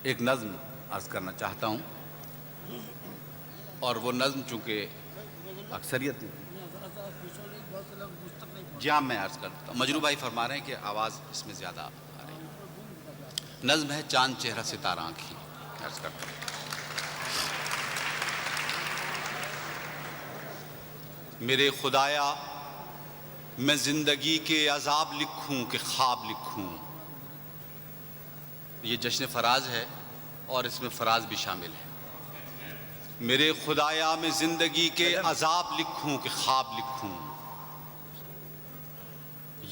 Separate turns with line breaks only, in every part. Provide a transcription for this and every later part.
ایک نظم عرض کرنا چاہتا ہوں، اور وہ نظم چونکہ اکثریت جہاں میں عرض کرتا ہوں، مجروح بھائی فرما رہے ہیں کہ آواز اس میں زیادہ آ رہی ہے۔ نظم ہے چاند چہرہ ستارہ آنکھیں، عرض کرتا ہوں۔ میرے خدایا میں زندگی کے عذاب لکھوں کہ خواب لکھوں۔ یہ جشن فراز ہے اور اس میں فراز بھی شامل ہے۔ میرے خدایا میں زندگی کے عذاب لکھوں کہ خواب لکھوں۔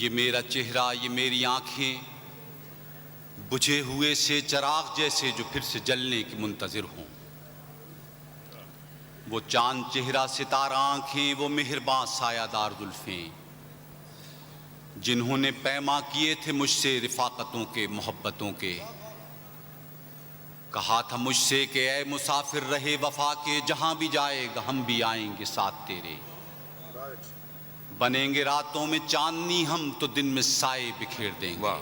یہ میرا چہرہ، یہ میری آنکھیں بجھے ہوئے سے چراغ جیسے جو پھر سے جلنے کی منتظر ہوں۔ وہ چاند چہرہ ستارہ آنکھیں، وہ مہرباں سایہ دار زلفیں، جنہوں نے پیما کیے تھے مجھ سے رفاقتوں کے، محبتوں کے۔ کہا تھا مجھ سے کہ اے مسافر رہے وفا کے، جہاں بھی جائے گا ہم بھی آئیں گے ساتھ تیرے۔ بنیں گے راتوں میں چاندنی ہم تو دن میں سائے بکھیر دیں گے۔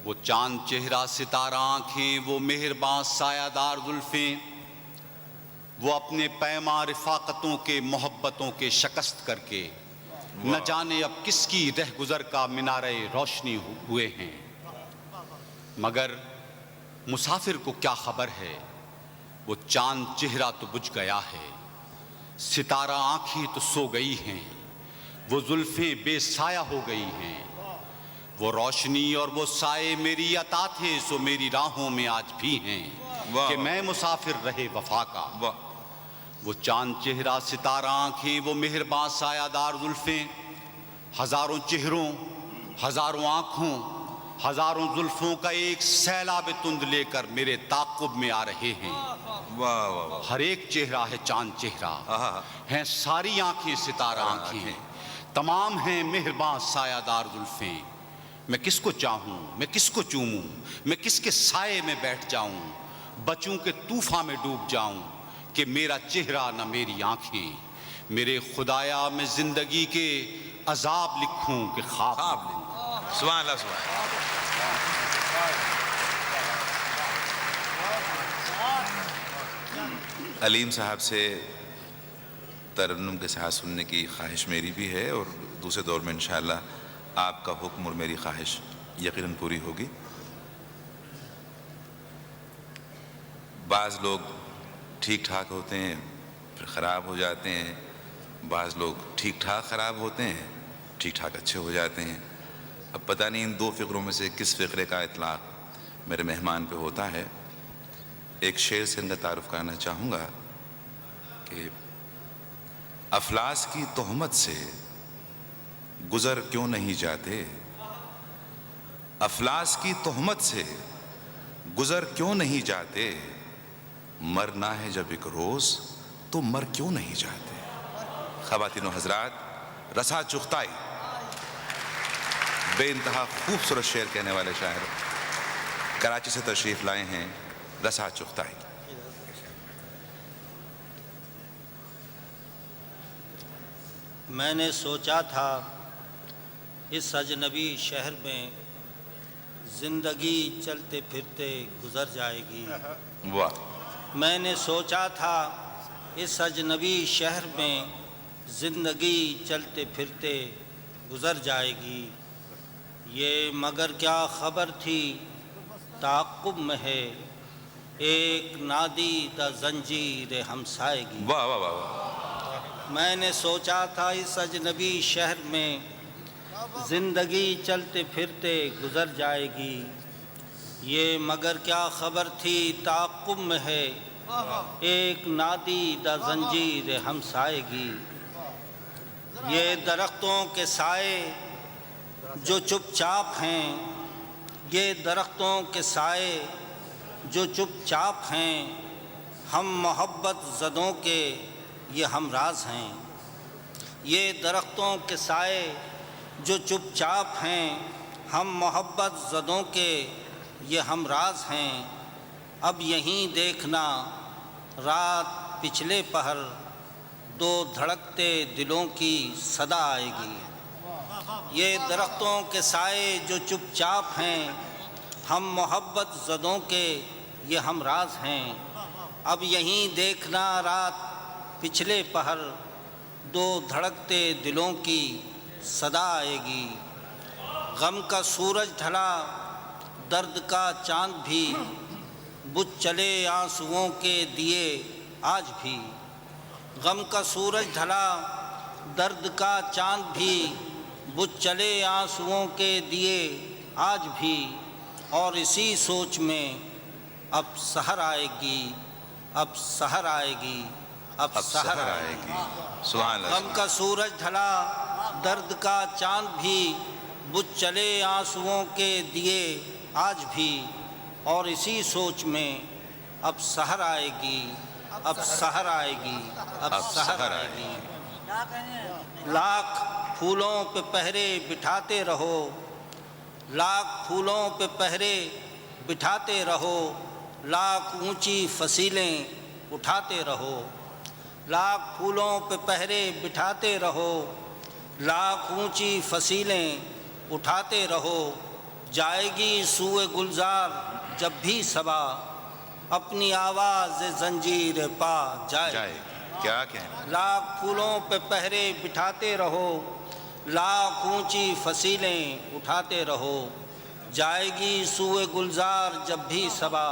وہ چاند چہرہ ستارہ آنکھیں، وہ مہرباں سایہ دار زلفیں، وہ اپنے پیما رفاقتوں کے، محبتوں کے شکست کر کے نہ جانے اب کس کی رہ گزر کا مینارے روشنی ہوئے ہیں۔ مگر مسافر کو کیا خبر ہے، وہ چاند چہرہ تو بجھ گیا ہے، ستارہ آنکھیں تو سو گئی ہیں، وہ زلفیں بے سایہ ہو گئی ہیں۔ وہ روشنی اور وہ سائے میری عطا تھے سو میری راہوں میں آج بھی ہیں، کہ میں مسافر رہے وفا کا۔ وہ چاند چہرہ ستارہ آنکھیں، وہ مہرباں سایہ دار زلفیں، ہزاروں چہروں، ہزاروں آنکھوں، ہزاروں زلفوں کا ایک سیلاب تند لے کر میرے تعاقب میں آ رہے ہیں۔ ہر ایک چہرہ ہے چاند چہرہ، ہیں ساری آنکھیں ستارہ آنکھیں، تمام ہیں مہرباں سایہ دار زلفیں۔ میں کس کو چاہوں، میں کس کو چوموں، میں کس کے سائے میں بیٹھ جاؤں، بچوں کے طوفان میں ڈوب جاؤں، کہ میرا چہرہ نہ میری آنکھیں۔ میرے خدایا میں زندگی کے عذاب لکھوں کہ خواب لکھوں۔
سبحان اللہ، سبحان اللہ۔ علیم صاحب سے ترنم کے ساتھ سننے کی خواہش میری بھی ہے، اور دوسرے دور میں انشاءاللہ آپ کا حکم اور میری خواہش یقیناً پوری ہوگی۔ بعض لوگ ٹھیک ٹھاک ہوتے ہیں پھر خراب ہو جاتے ہیں، بعض لوگ ٹھیک ٹھاک خراب ہوتے ہیں ٹھیک ٹھاک اچھے ہو جاتے ہیں۔ اب پتہ نہیں ان دو فقروں میں سے کس فقرے کا اطلاق میرے مہمان پہ ہوتا ہے۔ ایک شعر سے ان کا تعارف کرانا چاہوں گا کہ افلاس کی تہمت سے گزر کیوں نہیں جاتے، افلاس کی تہمت سے گزر کیوں نہیں جاتے، مرنا ہے جب ایک روز تو مر کیوں نہیں جاتے۔ خواتین و حضرات، رسا چغتائی بے انتہا خوبصورت شعر کہنے والے شاعر کراچی سے تشریف لائے ہیں، رسا چغتائی۔
میں نے سوچا تھا اس اجنبی شہر میں زندگی چلتے پھرتے گزر جائے گی۔
واہ۔
میں نے سوچا تھا اس اجنبی شہر میں زندگی چلتے پھرتے گزر جائے گی، یہ مگر کیا خبر تھی تعاقب میں ہے ایک نادیدہ زنجیر ہمسائیگی۔
واہ واہ واہ واہ۔
میں نے سوچا تھا اس اجنبی شہر میں زندگی چلتے پھرتے گزر جائے گی، یہ مگر کیا خبر تھی تعاقب میں ہے ایک نادیدہ زنجیر ہمسائیگی۔ یہ درختوں کے سائے جو چپ چاپ ہیں، یہ درختوں کے سائے جو چپ چاپ ہیں، ہم محبت زدوں کے یہ ہمراز ہیں۔ یہ درختوں کے سائے جو چپ چاپ ہیں، ہم محبت زدوں کے یہ ہمراز ہیں۔ اب یہیں دیکھنا رات پچھلے پہر دو دھڑکتے دلوں کی صدا آئے گی۔ یہ درختوں کے سائے جو چپ چاپ ہیں، ہم محبت زدوں کے یہ ہم راز ہیں، اب یہیں دیکھنا رات پچھلے پہر، دو دھڑکتے دلوں کی صدا آئے گی۔ غم کا سورج ڈھلا درد کا چاند بھی، بجھ چلے آنسوؤں کے دیے آج بھی۔ غم کا سورج ڈھلا درد کا چاند بھی، بجھ چلے آنسوؤں کے دیے آج بھی، اور اسی سوچ میں اب سحر آئے گی، اب سحر آئے گی، اب سحر آئے گی۔
سبحان اللہ۔
غم کا سورج ڈھلا درد کا چاند بھی، بجھ چلے آنسوؤں کے دیے آج بھی، اور اسی سوچ میں اب سحر آئے گی، اب سحر آئے گی، اب سحر آئے گی۔ لاکھ پھولوں پہ پہرے بٹھاتے رہو، لاکھ پھولوں پہ پہرے بٹھاتے رہو، لاکھ اونچی فصیلیں اٹھاتے رہو۔ لاکھ پھولوں پہ پہرے بٹھاتے رہو، لاکھ اونچی فصیلیں اٹھاتے رہو، جائے گی سوئے گلزار جب بھی صبا، اپنی آواز زنجیر پا جائے گی۔
کیا کہنا۔
لاکھ پھولوں پہ پہرے بٹھاتے رہو، لاکھ اونچی فصیلیں اٹھاتے رہو، جائے گی سوئے گلزار جب بھی صبا،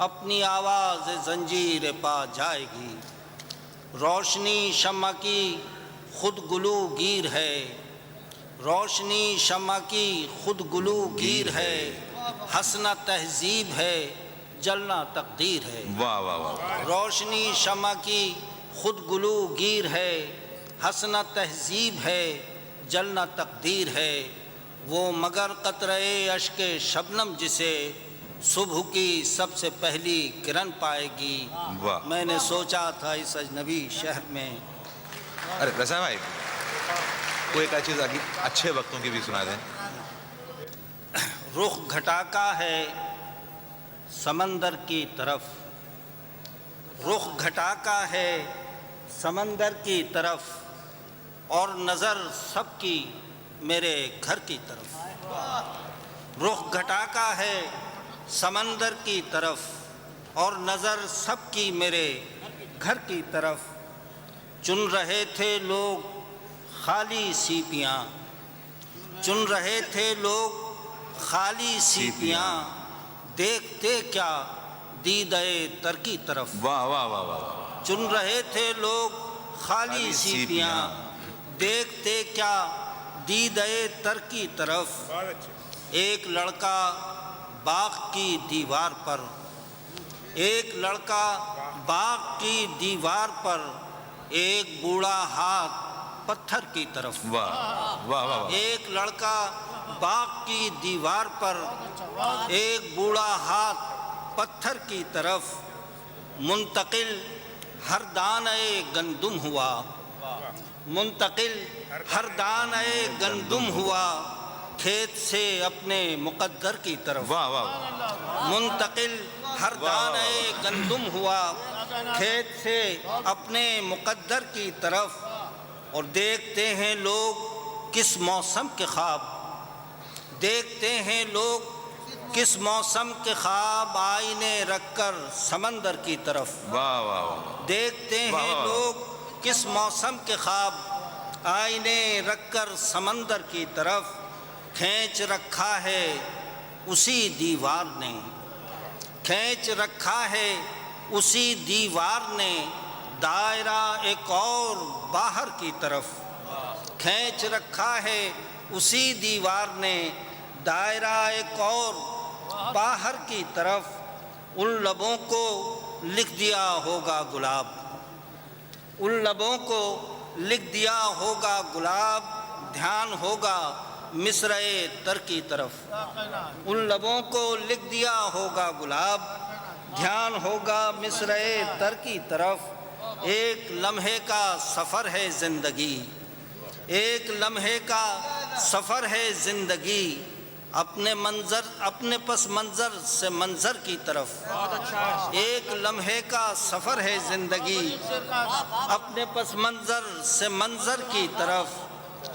اپنی آواز زنجیر پا جائے گی۔ روشنی شمع کی خود گلو گیر ہے، روشنی شمع کی خود گلو گیر ہے، ہنسنا تہذیب ہے جلنا تقدیر ہے۔
واہ واہ واہ۔
روشنی شمع کی خود گلو گیر ہے، ہنسنا تہذیب ہے جلنا تقدیر ہے، وہ مگر قطرے اشک شبنم جسے صبح کی سب سے پہلی کرن پائے گی۔
واہ۔
میں نے سوچا تھا اس اجنبی شہر میں۔
ارے رضا بھائی کوئی ایک چیز اچھے وقتوں کی بھی سنا دیں۔
رخ گھٹاکا ہے سمندر کی طرف، رخ گھٹاکا ہے سمندر کی طرف، اور نظر سب کی میرے گھر کی طرف۔ رخ گھٹاکا ہے سمندر کی طرف، اور نظر سب کی میرے گھر کی طرف، چن رہے تھے لوگ خالی سیپیاں، چن رہے تھے لوگ خالی سیپیاں، دیکھتے کیا دیدے تر کی طرف۔
واہ واہ واہ واہ۔
چن رہے تھے لوگ خالی سیپیاں، دیکھتے کیا دیدے تر کی طرف۔ ایک لڑکا باغ کی دیوار پر، ایک لڑکا باغ کی دیوار پر، ایک بوڑھا ہاتھ پتھر کی طرف۔
واہ واہ واہ۔
ایک لڑکا باغ کی دیوار پر، ایک بوڑھا ہاتھ پتھر کی طرف، منتقل ہر دانہ گندم ہوا، منتقل ہر دانہ گندم ہوا، کھیت سے اپنے مقدر کی طرف۔
واہ واہ۔
منتقل ہر دانہ گندم ہوا، کھیت سے اپنے مقدر کی طرف، اور دیکھتے ہیں لوگ کس موسم کے خواب، دیکھتے ہیں لوگ کس موسم کے خواب، آئینے رکھ کر سمندر کی طرف۔
واہ واہ واہ۔
دیکھتے ہیں لوگ کس موسم کے خواب، آئینے رکھ کر سمندر کی طرف، کھینچ رکھا ہے اسی دیوار نے، کھینچ رکھا ہے اسی دیوار نے، دائرہ ایک اور باہر کی طرف، کھینچ رکھا ہے اسی دیوار نے، دائرہ ایک اور باہر کی طرف، ان لبوں کو لکھ دیا ہوگا گلاب، ان لبوں کو لکھ دیا ہوگا گلاب، دھیان ہوگا مصرعے تر کی طرف، ان لبوں کو لکھ دیا ہوگا گلاب، دھیان ہوگا مصرعے تر کی طرف۔ ایک لمحے کا سفر ہے زندگی، ایک لمحے کا سفر ہے زندگی، اپنے منظر اپنے پس منظر سے منظر کی طرف، ایک لمحے کا سفر ہے زندگی، اپنے پس منظر سے منظر کی طرف۔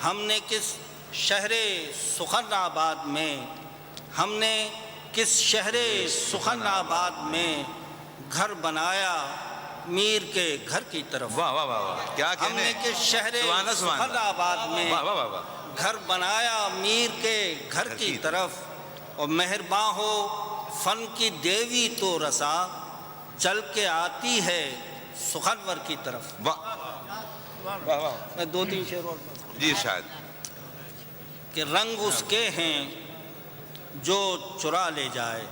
ہم نے کس شہر سخن آباد میں، ہم نے کس شہر سخن آباد میں گھر بنایا میر کے گھر کی طرف.
واہ واہ واہ واہ، کیا
ہم
کہنے
نے کس شہر
سبحان اللہ، سبحان
سخن
اللہ.
آباد میں
واہ واہ واہ واہ.
گھر بنایا میر کے گھر کی طرف. اور مہرباں ہو فن کی دیوی تو رسا چل کے آتی ہے سخنور کی طرف.
واہ واہ واہ.
میں دو تین شعر اور
جی ارشاد.
کہ رنگ اس کے ہیں جو چرا لے جائے،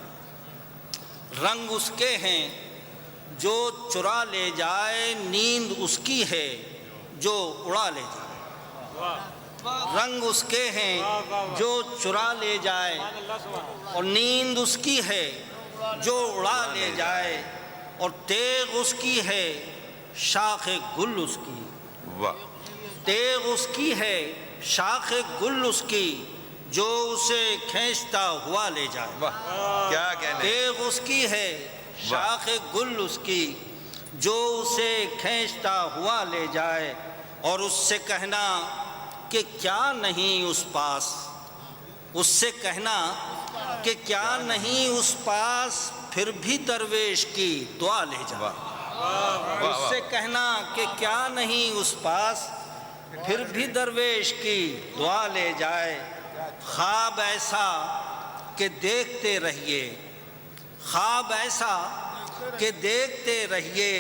رنگ اس کے ہیں جو چرا لے جائے، نیند اس کی ہے جو اڑا لے جائے. رنگ اس کے ہیں جو چرا لے جائے اور نیند اس کی ہے جو اڑا لے جائے، اور تیغ اس کی ہے شاخ گل اس کی.
واہ
تیغ اس کی ہے شاخ گل اس کی جو اسے کھینچتا ہوا لے جائے.
واہ، کیا کہنے.
تیغ اس کی ہے شاخ گل اس کی جو اسے کھینچتا ہوا لے جائے. اور اس سے کہنا کہ کیا نہیں اس پاس، اس سے کہنا کہ کیا نہیں اس پاس، پھر بھی درویش کی دعا لے جائے. اس سے کہنا کہ کیا نہیں اس پاس، پھر بھی درویش کی دعا لے جائے. خواب ایسا کہ دیکھتے رہیے، خواب ایسا کہ دیکھتے رہیے،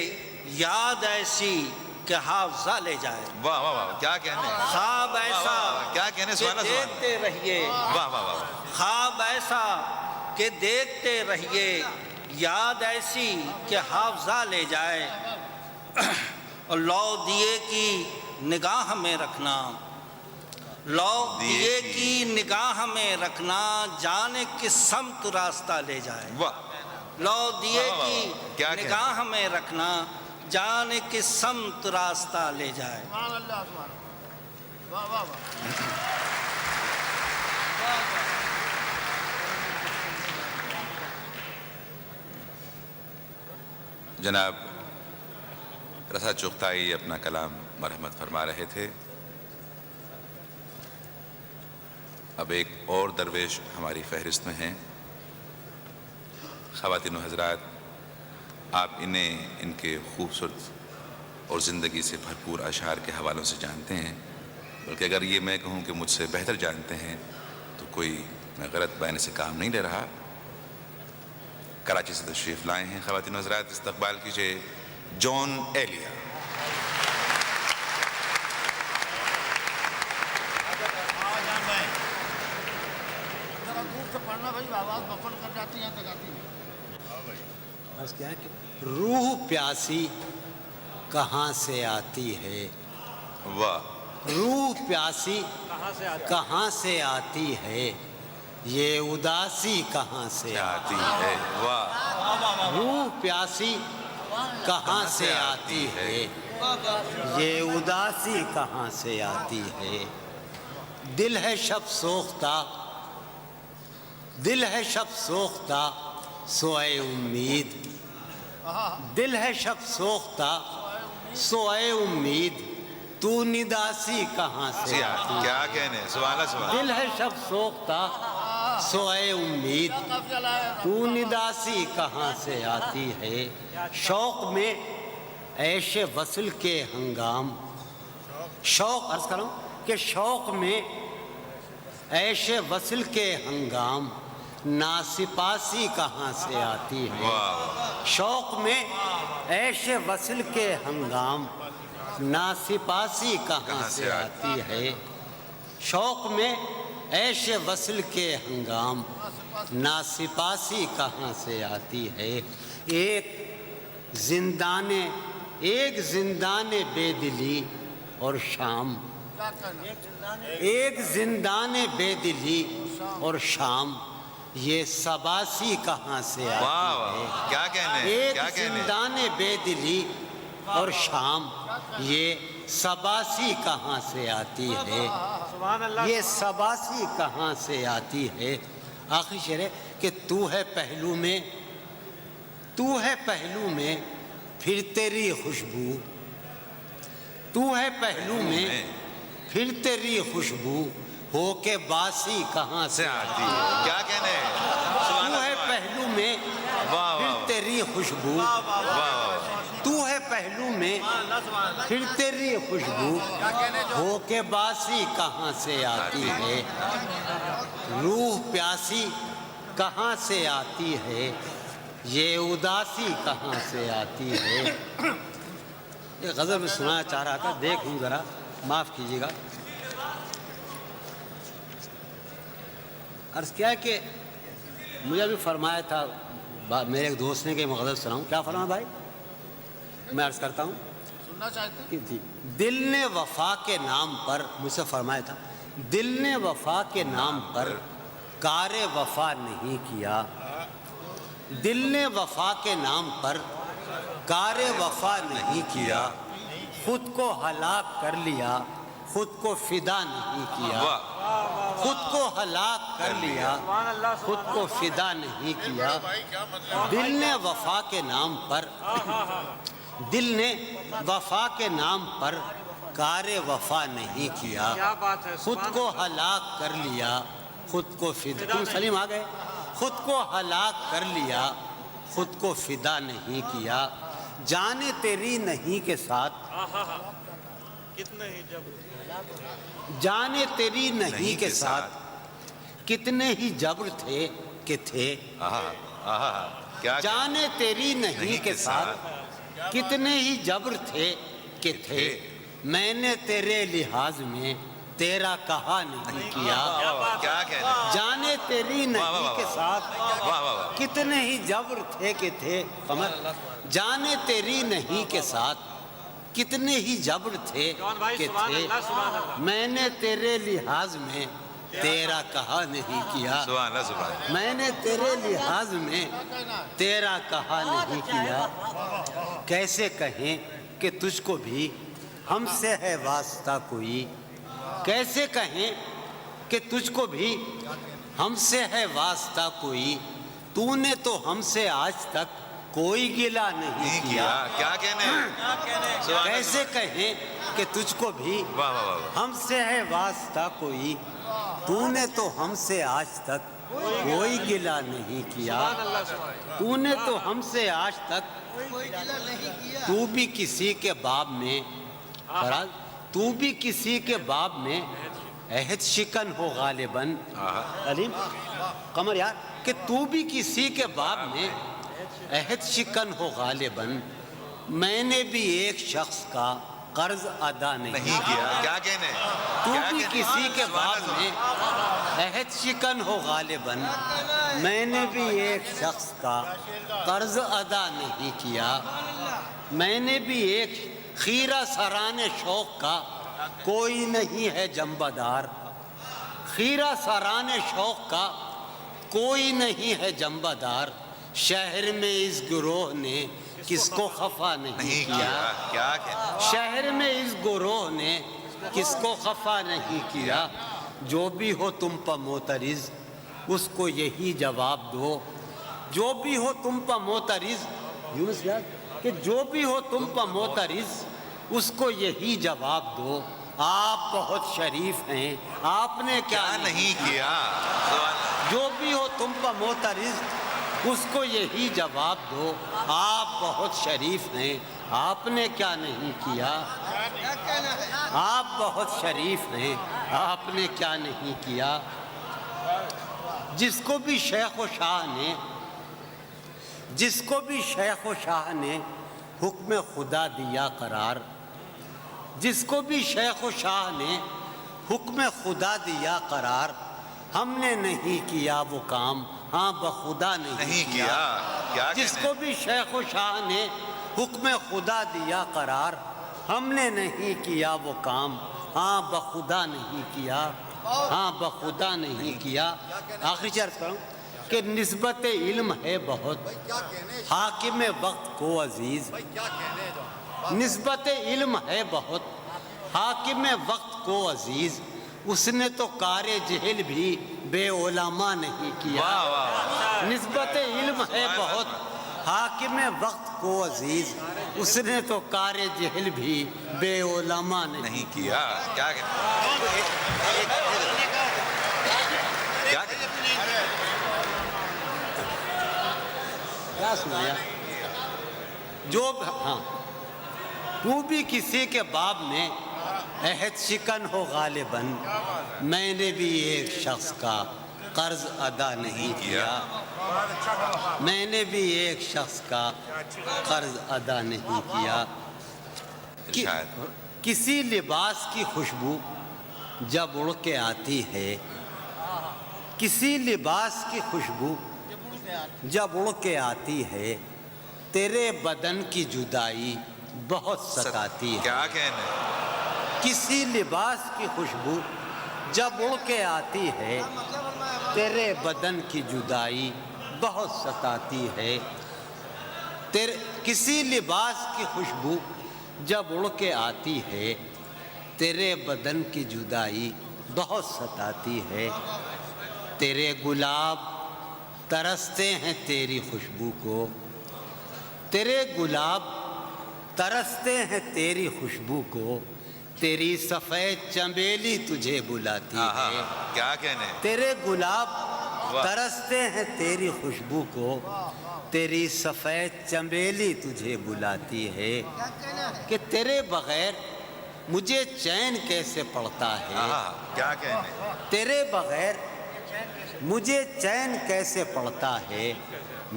یاد ایسی کہ حافظہ لے جائے.
واہ واہ واہ، کیا کہنے.
خواب ایسا
کیا کہنے.
کہ
سبحان اللہ، سبحان
دیکھتے رہیے،
اللہ. واہ واہ واہ.
خواب ایسا کہ دیکھتے رہیے، یاد ایسی کہ حافظہ لے جائے. اور لو دیے کی نگاہ میں رکھنا، لو دیے کی نگاہ میں رکھنا، جانے کس سمت راستہ لے جائے.
واہ.
لو دیے
واہ واہ
کی
واہ، کیا کہنے.
نگاہ میں رکھنا، جانے کس سمت راستہ لے جائے.
جناب رضا چغتائی اپنا کلام مرحمت فرما رہے تھے. اب ایک اور درویش ہماری فہرست میں ہیں. خواتین و حضرات، آپ انہیں ان کے خوبصورت اور زندگی سے بھرپور اشعار کے حوالوں سے جانتے ہیں، بلکہ اگر یہ میں کہوں کہ مجھ سے بہتر جانتے ہیں تو کوئی میں غلط بیان سے کام نہیں لے رہا. کراچی سے تشریف لائے ہیں. خواتین و حضرات، استقبال کیجیے جان ایلیا.
بس کیا کہ روح پیاسی کہاں سے آتی ہے،
واہ.
روح پیاسی کہاں سے آتی ہے، یہ اداسی کہاں سے
آتی ہے. واہ.
روح پیاسی کہاں سے آتی ہے، یہ اداسی کہاں سے آتی ہے. دل ہے شب سوختہ، دل ہے شب سوختہ سوئے امید، دل ہے شب سوختہ سوئے امید، تو نداسی کہاں سے آتی ہے.
کیا کہنے. سبحان اللہ، سبحان اللہ.
دل ہے شب سوختہ سوئے امید، تو نداسی کہاں سے آتی ہے. شوق میں عیش وصل کے ہنگام، شوق عرض کروں کہ شوق میں عیش وصل کے ہنگام، ناسپاسی کہاں سے آتی ہے. شوق میں عیش وصل کے ہنگام، ناسپاسی کہاں سے آتی ہے. شوق میں عیش وصل کے ہنگام، ناسپاسی کہاں سے آتی ہے. ایک زندان بے دلی اور شام، ایک زندان بے دلی اور شام، یہ سباسی کہاں سے آتی ہے.
کیا کہنے.
ایک
کیا کہنے.
زندان بے دلی اور شام، یہ سباسی کہاں سے آتی ہے. یہ سباسی کہاں سے آتی ہے. آخری شعر ہے کہ تو ہے پہلو میں، تو ہے پہلو میں پھر تیری خوشبو، تو ہے پہلو میں پھر تیری خوشبو، ہو کے باسی کہاں سے
آتی ہے. کیا کہنے.
تو ہے تیری خوشبو، تو ہے پہلو میں پھر تیری خوشبو، ہو کے باسی کہاں سے آتی ہے، روح پیاسی کہاں سے آتی ہے، یہ اداسی کہاں سے آتی ہے۔ یہ غزل میں سنانا چاہ رہا تھا، دیکھوں ذرا، معاف کیجیے گا۔ عرض کیا کہ مجھے بھی فرمایا تھا میرے ایک دوست نے کہ میں غزل سناؤں، کیا فرمایا بھائی؟ میں عرض کرتا ہوں
سننا چاہتے ہیں؟
کہ دل نے وفا کے نام پر، مجھ سے فرمایا تھا، دل نے وفا کے نام پر کار وفا نہیں کیا، دل نے وفا کے نام پر کار وفا نہیں کیا، خود کو ہلاک کر لیا، خود کو فدا نہیں کیا، خود کو ہلاک کر لیا، خود کو فدا نہیں کیا، دل نے وفا کے نام پر، دل نے وفا کے نام پر کار وفا نہیں کیا، خود کو ہلاک کر لیا، خود کو فدا، تم سلیم آ گئے، خود کو ہلاک کر لیا، خود کو فدا نہیں کیا، جانے تیری نہیں کے ساتھ، جانے تیری نہیں کے ساتھ کتنے ہی جبر تھے کہ تھے، جانے تیری نہیں کے ساتھ کتنے ہی جبر تھے کہ تھے، میں نے تیرے لحاظ میں تیرا کہا نہیں کیا، جانے تیری نہیں کے ساتھ کتنے ہی جبر تھے کہ تھے، جانے تیری نہیں کے ساتھ کتنے ہی جبر تھے کہ تھے، میں نے تیرے لحاظ میں تیرا کہا نہیں کیا، میں نے تیرے لحاظ میں تیرا کہا نہیں کیا، کیسے کہیں کہ تجھ کو بھی ہم سے ہے واسطہ کوئی، کیسے کہیں کہ تجھ کو بھی ہم سے ہے واسطہ کوئی، تو نے تو ہم سے آج تک کوئی گلہ نہیں کیا،
کیا کہنے،
کیسے کہیں کہ تجھ کو بھی ہم سے ہے واسطہ کوئی، تو نے تو ہم سے آج تک کوئی گلہ نہیں کیا، تو نے تو ہم سے آج تک، تو بھی کسی کے باب میں، تو بھی کسی کے باب میں عہد شکن ہو غالباً، علیم قمر یار، کہ تو بھی کسی کے باب میں عہد شکن ہو غالباً، میں نے بھی ایک شخص کا قرض ادا نہیں کیا،
کیا کہنے،
تو بھی کسی کے باب میں عہد شکن ہو غالباً، میں نے بھی ایک شخص کا قرض ادا نہیں کیا، میں نے بھی ایک خیرہ سران شوق کا کوئی نہیں ہے جنبہ دار، خیرہ سران شوق کا کوئی نہیں ہے جنبہ دار، شہر میں اس گروہ نے کس کو خفا نہیں کیا،
کیا کہنے،
شہر میں اس گروہ نے کس کو خفا نہیں کیا، جو بھی ہو تم پر معترض اس کو یہی جواب دو، جو بھی ہو تم پر معترض، یونس یار کہ جو بھی ہو تم پر معترض اس کو یہی جواب دو، آپ بہت شریف ہیں آپ نے کیا
نہیں کیا،
جو بھی ہو تم پر معترض اس کو یہی جواب دو، آپ بہت شریف ہیں آپ نے کیا نہیں کیا، آپ بہت شریف ہیں آپ نے کیا نہیں کیا، جس کو بھی شیخ و شاہ نے، جس کو بھی شیخ و شاہ نے حکم خدا دیا قرار، جس کو بھی شیخ و شاہ نے حکم خدا دیا قرار، ہم نے نہیں کیا وہ کام، ہاں بخدا نہیں کیا، جس کو بھی شیخ و شاہ نے حکم خدا دیا قرار، ہم نے نہیں کیا وہ کام، ہاں بخدا نہیں کیا، ہاں بخدا نہیں کیا۔ آخری چیز کروں کہ نسبت علم ہے بہت حاکم وقت کو عزیز، نسبت علم ہے بہت حاکم وقت کو عزیز، اس نے تو کار جہل بھی بے علماء نہیں کیا، نسبت علم ہے بہت حاکم وقت کو عزیز، اس نے تو کار جہل بھی بے علماء نہیں
کیا، کیا
کیا سنایا؟ جو ہاں، تو بھی کسی کے باب میں عہد شکن ہو غالباً، میں نے بھی ایک شخص کا قرض ادا نہیں کیا، میں نے بھی ایک شخص کا قرض ادا نہیں کیا۔ کسی لباس کی خوشبو جب اڑ کے آتی ہے، کسی لباس کی خوشبو جب اڑ کے آتی ہے، تیرے بدن کی جدائی بہت ستاتی ہے۔
کیا کہنے؟
کسی لباس کی خوشبو جب اڑ کے آتی ہے، تیرے بدن کی جدائی بہت ستاتی ہے۔ کسی لباس کی خوشبو جب اڑ کے آتی ہے، تیرے بدن کی جدائی بہت ستاتی ہے۔ تیرے گلاب ترستے ہیں تیری خوشبو کو، تیرے گلاب ترستے ہیں تیری خوشبو کو، تیری سفید چنبیلی تجھے بلاتی ہے۔
کیا کہنے؟
تیرے گلاب ترستے ہیں تیری خوشبو کو، تیری سفید چنبیلی تجھے بلاتی ہے۔ کہ تیرے بغیر مجھے چین کیسے پڑتا ہے،
کیا کہنے؟
تیرے بغیر مجھے چین کیسے پڑتا ہے،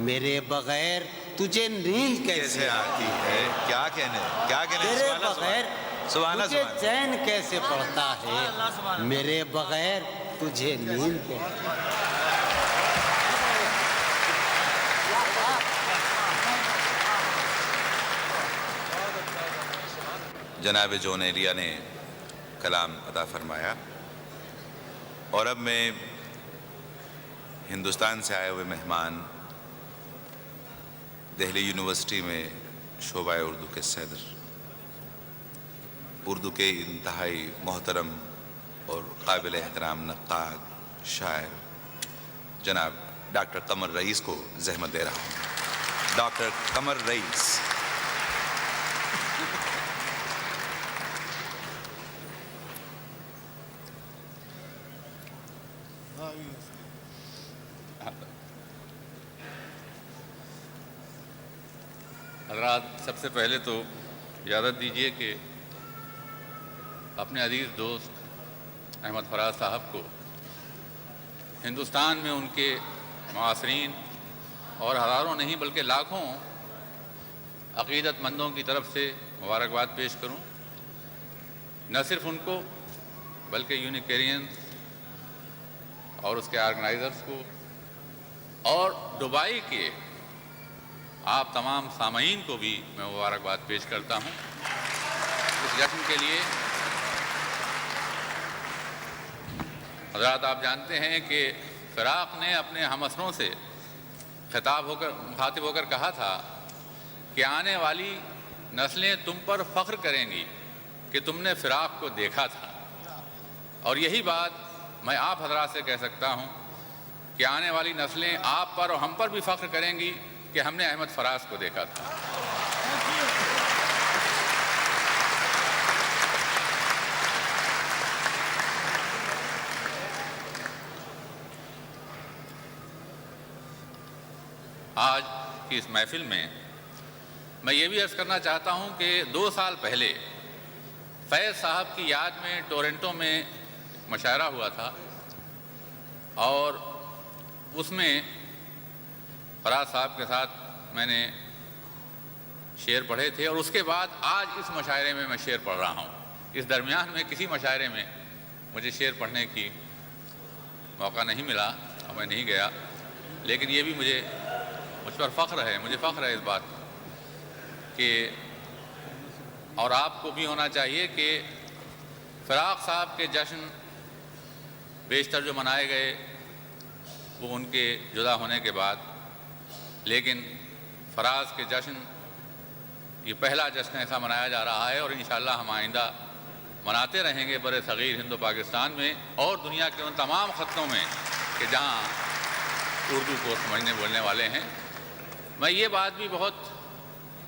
میرے بغیر تجھے نیند کیسے
آتی ہے۔ کیا کہنے؟ کیا کہنے؟
تیرے بغیر مجھے چین کیسے پڑتا ہے، میرے بغیر تجھے نیند کیسے؟
جناب جون ایلیا نے کلام عطا فرمایا، اور اب میں ہندوستان سے آئے ہوئے مہمان، دہلی یونیورسٹی میں شعبہ اردو کے صدر، اردو کے انتہائی محترم اور قابل احترام نقاد، شاعر جناب ڈاکٹر قمر رئیس کو زحمت دے رہا ہوں۔ ڈاکٹر قمر رئیس۔
حضرات، سب سے پہلے تو اجازت دیجیے کہ اپنے عزیز دوست احمد فراز صاحب کو ہندوستان میں ان کے معاصرین اور ہزاروں نہیں بلکہ لاکھوں عقیدت مندوں کی طرف سے مبارکباد پیش کروں۔ نہ صرف ان کو بلکہ یونیکیرینز اور اس کے آرگنائزرز کو، اور دبئی کے آپ تمام سامعین کو بھی میں مبارکباد پیش کرتا ہوں اس جشن کے لیے۔ حضرات، آپ جانتے ہیں کہ فراق نے اپنے ہم عصروں سے مخاطب ہو کر کہا تھا کہ آنے والی نسلیں تم پر فخر کریں گی کہ تم نے فراق کو دیکھا تھا، اور یہی بات میں آپ حضرات سے کہہ سکتا ہوں کہ آنے والی نسلیں آپ پر اور ہم پر بھی فخر کریں گی کہ ہم نے احمد فراز کو دیکھا تھا۔ آج کی اس محفل میں میں یہ بھی عرض کرنا چاہتا ہوں کہ 2 سال پہلے فیض صاحب کی یاد میں ٹورنٹو میں مشاعرہ ہوا تھا، اور اس میں فراز صاحب کے ساتھ میں نے شعر پڑھے تھے، اور اس کے بعد آج اس مشاعرے میں شعر پڑھ رہا ہوں۔ اس درمیان میں کسی مشاعرے میں مجھے شعر پڑھنے کی موقع نہیں ملا اور میں نہیں گیا، لیکن یہ بھی مجھ پر فخر ہے، مجھے فخر ہے اس بات کہ، اور آپ کو بھی ہونا چاہیے کہ فراق صاحب کے جشن بیشتر جو منائے گئے وہ ان کے جدا ہونے کے بعد، لیکن فراز کے جشن یہ پہلا جشن ایسا منایا جا رہا ہے، اور انشاءاللہ ہم آئندہ مناتے رہیں گے بر صغیر ہند و پاکستان میں اور دنیا کے ان تمام خطوں میں کہ جہاں اردو کو سمجھنے بولنے والے ہیں۔ میں یہ بات بھی بہت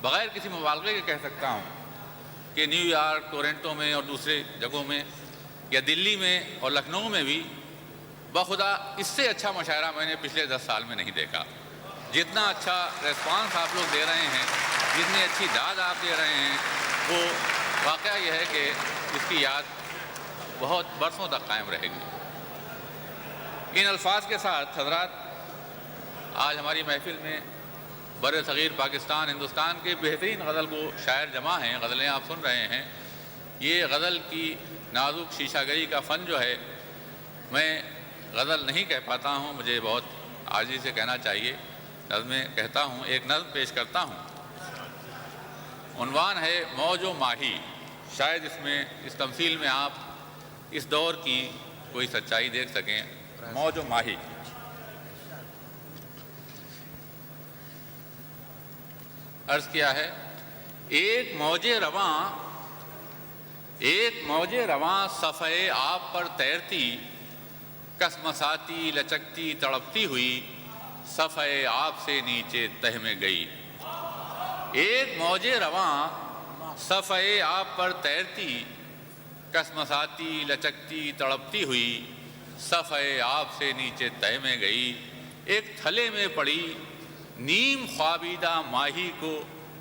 بغیر کسی مبالغے کے کہہ سکتا ہوں کہ نیو یارک، ٹورنٹو میں اور دوسرے جگہوں میں، یا دلی میں اور لکھنؤ میں بھی بخدا اس سے اچھا مشاعرہ میں نے پچھلے 10 سال میں نہیں دیکھا۔ جتنا اچھا ریسپانس آپ لوگ دے رہے ہیں، جتنی اچھی داد آپ دے رہے ہیں، وہ واقعہ یہ ہے کہ اس کی یاد بہت برسوں تک قائم رہے گی۔ ان الفاظ کے ساتھ حضرات، آج ہماری محفل میں بر صغیر پاکستان، ہندوستان کے بہترین غزل کو شاعر جمع ہیں، غزلیں آپ سن رہے ہیں۔ یہ غزل کی نازک شیشہ گری کا فن جو ہے، میں غزل نہیں کہہ پاتا ہوں، مجھے بہت عاجزی سے کہنا چاہیے، نظمیں کہتا ہوں۔ ایک نظم پیش کرتا ہوں، عنوان ہے موج و ماہی۔ شاید اس میں، اس تمثیل میں آپ اس دور کی کوئی سچائی دیکھ سکیں۔ موج و ماہی۔ عرض کیا ہے، ایک موج رواں صفحے آپ پر تیرتی، کسمساتی لچکتی تڑپتی ہوئی، صفحے آپ سے نیچے تہ میں گئی۔ ایک موج رواں صفحے آپ پر تیرتی، کسمساتی لچکتی تڑپتی ہوئی، صفحے آپ سے نیچے تہ میں گئی۔ ایک تھلے میں پڑی نیم خوابیدہ ماہی کو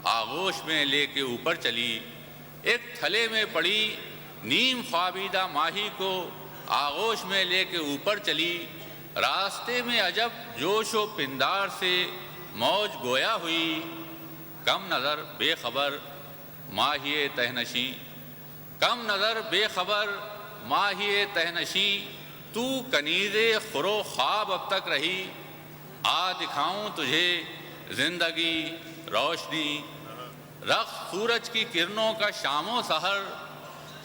آغوش میں لے کے اوپر چلی۔ ایک تھلے میں پڑی نیم خوابیدہ ماہی کو آغوش میں لے کے اوپر چلی۔ راستے میں عجب جوش و پندار سے موج گویا ہوئی، کم نظر بے خبر ماہی تہنشیں، کم نظر بے خبر ماہی تہنشیں، تو کنیز خرو خواب اب تک رہی۔ آ دکھاؤں تجھے زندگی روشنی، رخ سورج کی کرنوں کا شام و سحر،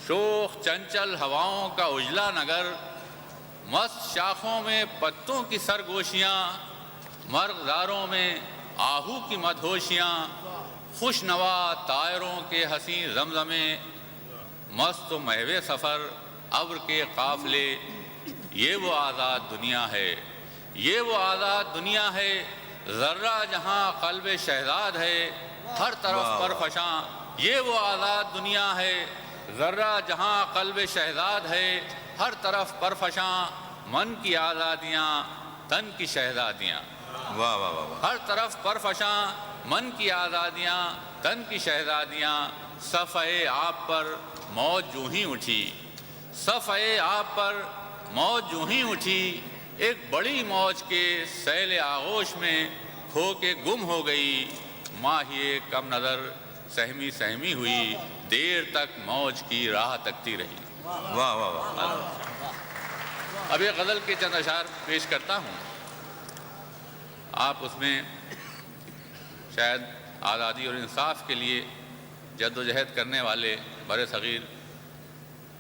شوخ چنچل ہواؤں کا اجلا نگر، مست شاخوں میں پتوں کی سرگوشیاں، مرغزاروں میں آہو کی مدہوشیاں، خوش نوا طائروں کے حسین زمزمے، مست و محو سفر ابر کے قافلے۔ یہ وہ آزاد دنیا ہے، یہ وہ آزاد دنیا ہے، ذرہ جہاں قلب شہزاد ہے، ہر طرف پرفشاں۔ یہ وہ آزاد دنیا ہے، ذرہ جہاں قلب شہزاد ہے، ہر طرف پرفشاں، من کی آزادیاں تن کی شہزادیاں۔
واہ واہ واہ واہ۔
ہر طرف پرفشاں، من کی آزادیاں تن کی شہزادیاں، صفحے آپ پر موج یوں ہی اٹھی، صفحے آپ پر موج یوں ہی اٹھی، ایک بڑی موج کے سیل آغوش میں کھو کے گم ہو گئی۔ ماہی کم نظر سہمی سہمی ہوئی، دیر تک موج کی راہ تکتی رہی۔
واہ واہ واہ۔
اب یہ غزل کے چند اشعار پیش کرتا ہوں، آپ اس میں شاید آزادی اور انصاف کے لیے جد و جہد کرنے والے بر صغیر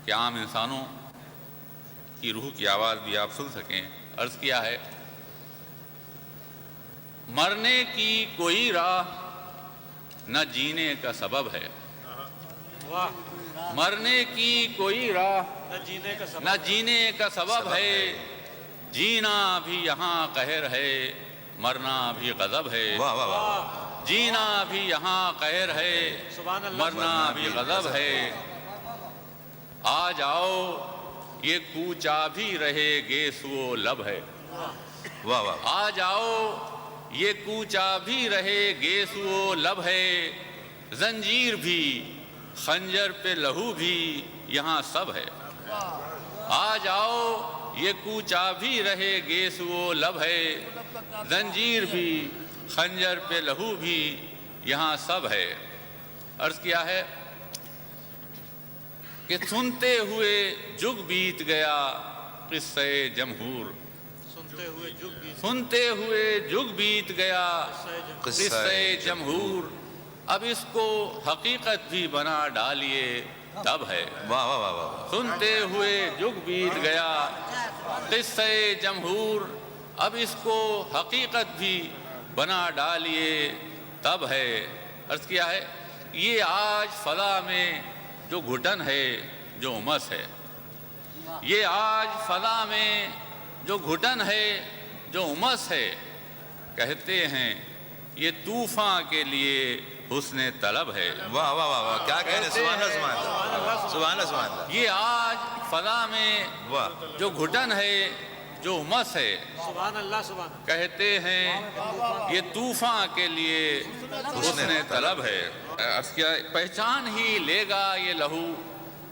کے عام انسانوں کی روح کی آواز بھی آپ سن سکیں۔ عرض کیا ہے، مرنے کی کوئی راہ نہ جینے کا سبب ہے، مرنے کی کوئی راہ نہ جینے کا سبب ہے، جینا بھی یہاں قہر ہے، مرنا بھی غضب ہے۔
واہ واہ واہ۔
جینا بھی یہاں قہر ہے، مرنا بھی غضب ہے۔ آ جاؤ یہ کوچا بھی رہے گیسو لب ہے،
واہ واہ۔
آ جاؤ یہ کوچا بھی رہے گیسو لب ہے، زنجیر بھی خنجر پہ لہو بھی یہاں سب ہے۔ آ جاؤ یہ کوچا بھی رہے گیسو لب ہے، زنجیر بھی خنجر پہ لہو بھی یہاں سب ہے۔ عرض کیا ہے کہ سنتے ہوئے جگ بیت گیا قصہ جمہور، سنتے ہوئے جگ بیت گیا قصہ جمہور، اب اس کو حقیقت بھی بنا ڈالیے تب ہے۔
واہ واہ واہ واہ۔
سنتے ہوئے جگ بیت گیا قصہ جمہور، اب اس کو حقیقت بھی بنا ڈالیے تب ہے۔ عرض کیا ہے، یہ آج فضا میں جو گھٹن ہے، جو امس ہے، یہ آج فضا میں جو گھٹن ہے، جو امس ہے، کہتے ہیں یہ طوفان کے لیے حسن طلب ہے۔
واہ واہ واہ واہ، کیا کہنے، سبحان اللہ سبحان اللہ سبحان اللہ سبحان اللہ۔
یہ آج فضا میں
واہ۔
جو گھٹن ہے، جو امس ہے کہتے ہیں یہ طوفاں کے لیے حسن طلب ہے. عرض کیا پہچان ہی لے گا یہ لہو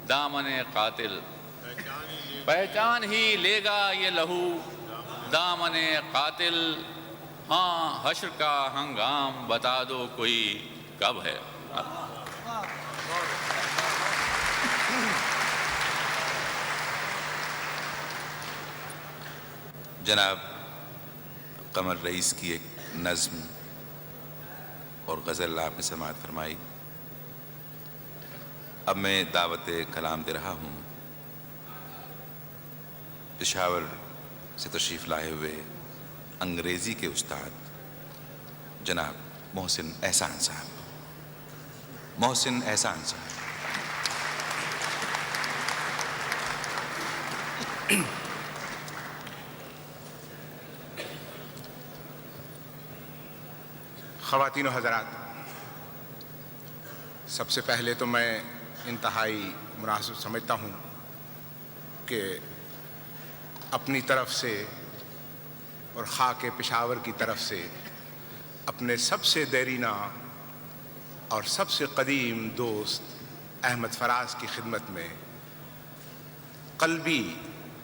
دامن قاتل, پہچان ہی لے گا یہ لہو دامن قاتل. ہاں حشر کا ہنگام بتا دو کوئی کب ہے.
جناب قمر رئیس کی ایک نظم اور غزل آپ نے سماعت فرمائی. اب میں دعوت کلام دے رہا ہوں پشاور سے تشریف لائے ہوئے انگریزی کے استاد جناب محسن احسان صاحب. محسن احسان صاحب.
خواتین و حضرات، سب سے پہلے تو میں انتہائی مناسب سمجھتا ہوں کہ اپنی طرف سے اور خاک پشاور کی طرف سے اپنے سب سے دیرینہ اور سب سے قدیم دوست احمد فراز کی خدمت میں قلبی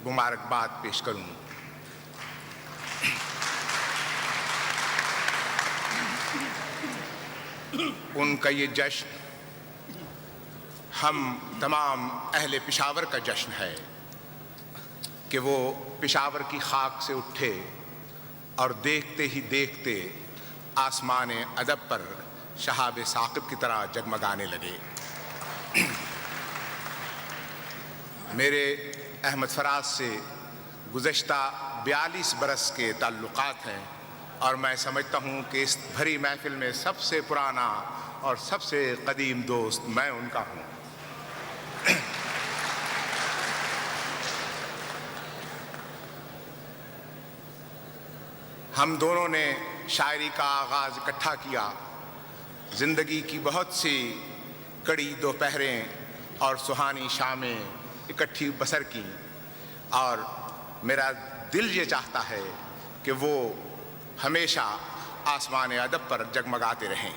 مبارکباد پیش کروں. ان کا یہ جشن ہم تمام اہل پشاور کا جشن ہے کہ وہ پشاور کی خاک سے اٹھے اور دیکھتے ہی دیکھتے آسمان ادب پر شہاب ثاقب کی طرح جگمگانے لگے. میرے احمد فراز سے گزشتہ 42 برس کے تعلقات ہیں اور میں سمجھتا ہوں کہ اس بھری محفل میں سب سے پرانا اور سب سے قدیم دوست میں ان کا ہوں. ہم دونوں نے شاعری کا آغاز اکٹھا کیا. زندگی کی بہت سی کڑی دوپہریں اور سہانی شامیں اکٹھی بسر کی اور میرا دل یہ چاہتا ہے کہ وہ ہمیشہ آسمان ادب پر جگمگاتے رہیں.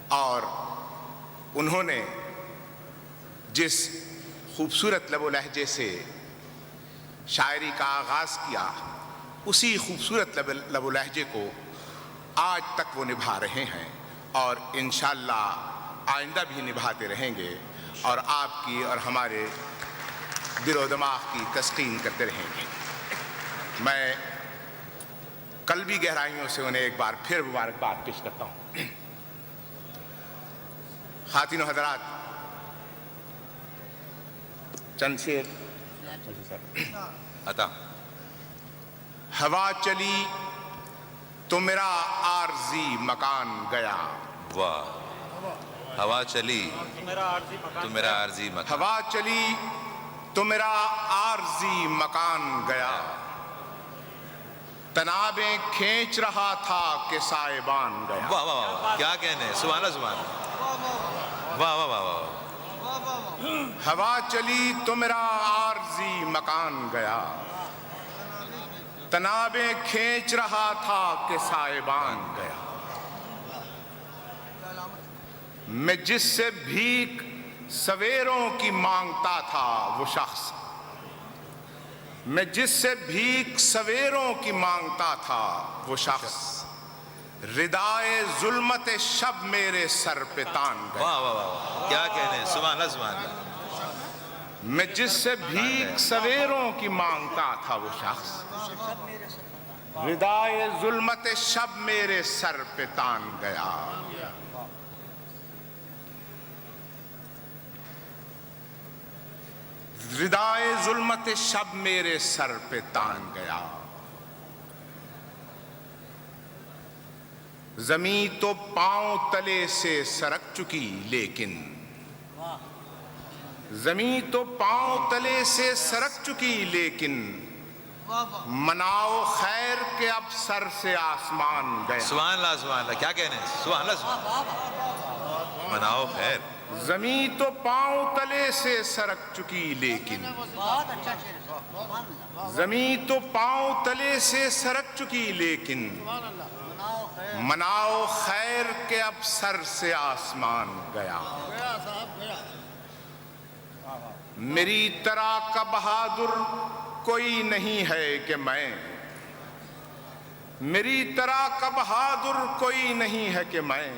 اور انہوں نے جس خوبصورت لب و لہجے سے شاعری کا آغاز کیا اسی خوبصورت لب و لہجے کو آج تک وہ نبھا رہے ہیں اور انشاءاللہ آئندہ بھی نبھاتے رہیں گے اور آپ کی اور ہمارے دل و دماغ کی تسکین کرتے رہیں گے. میں قلبی گہرائیوں سے انہیں ایک بار پھر مبارکباد پیش کرتا ہوں. خواتین و حضرات، چند شعر.
عطا.
ہوا چلی تو میرا عارضی مکان گیا.
واہ. ہوا چلی تو میرا عارضی مکان.
ہوا چلی تو میرا عارضی مکان گیا. تنابیں کھینچ رہا تھا کہ سائبان گیا.
واہ واہ واہ، کیا کہنے. سبحان اللہ سبحان اللہ. واہ واہ واہ واہ.
ہوا چلی تو میرا عارضی مکان گیا. تنابیں کھینچ رہا تھا کہ سائبان گیا. میں جس سے بھیک سویروں کی مانگتا تھا وہ شخص، میں جس سے بھیک سویروں کی مانگتا تھا وہ شخص، ردائے ظلمت شب میرے سر پہ تان گیا.
واہ واہ واہ، کیا کہنے. سبحان اللہ سبحان اللہ.
میں جس سے بھیک سویروں کی مانگتا تھا وہ شخص، ردائے ظلمت شب میرے سر پہ تان گیا. ردائے ظلمت شب میرے سر پہ تان گیا. زمین تو پاؤں تلے سے سرک چکی لیکن، زمین تو پاؤں تلے سے سرک چکی لیکن، مناؤ خیر کہ اب سر سے آسمان گیا.
سبحان اللہ سبحان اللہ، کیا کہنے. سبحان اللہ سبحان اللہ. مناؤ خیر.
زمین تو پاؤں تلے سے سرک چکی لیکن زمین تو پاؤں تلے سے سرک چکی لیکن مناؤ خیر کہ اب سر سے آسمان گیا. میری طرح کا بہادر کوئی نہیں ہے کہ میں میری طرح کا بہادر کوئی نہیں ہے کہ میں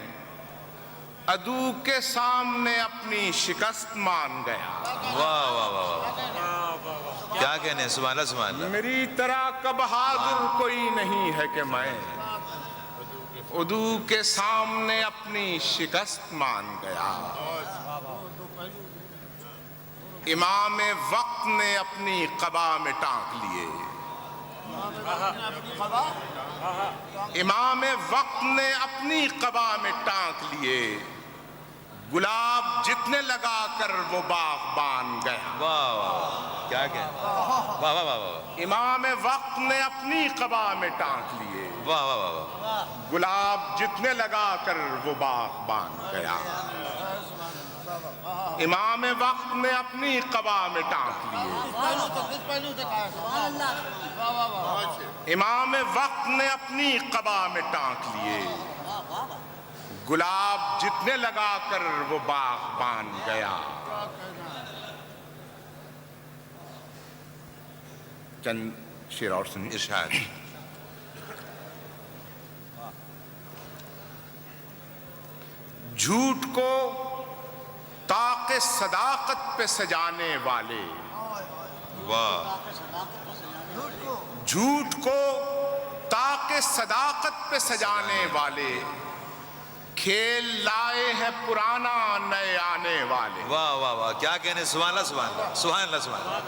عدو کے سامنے اپنی شکست مان گیا.
واہ واہ واہ، کیا کہنے ہیں، سبحان اللہ سبحان اللہ.
میری طرح کا بہادر کوئی نہیں ہے کہ میں عدو کے سامنے اپنی شکست مان گیا. امام وقت نے اپنی قبا میں ٹانک لیے امام وقت نے اپنی قبا میں ٹانک لیے گلاب جتنے لگا کر وہ باغبان گیا.
واہ واہ، کیا کہنے، واہ واہ واہ واہ،
امام وقت نے اپنی قبا میں ٹانک لیے
واہ واہ واہ واہ.
گلاب جتنے لگا کر وہ باغبان گیا. امام وقت نے اپنی قبا میں ٹانک لیے امام وقت نے اپنی قبا میں ٹانک لیے گلاب جتنے لگا کر وہ باغبان گیا. چند شعر اور سنیے.
ارشاد.
جھوٹ کو طاق صداقت پہ سجانے والے
واہ،
جھوٹ کو طاق صداقت پہ سجانے والے کھیل لائے ہیں پرانا نئے آنے والے.
واہ واہ واہ، کیا کہنے، سبحان اللہ سبحان اللہ سبحان اللہ سبحان اللہ.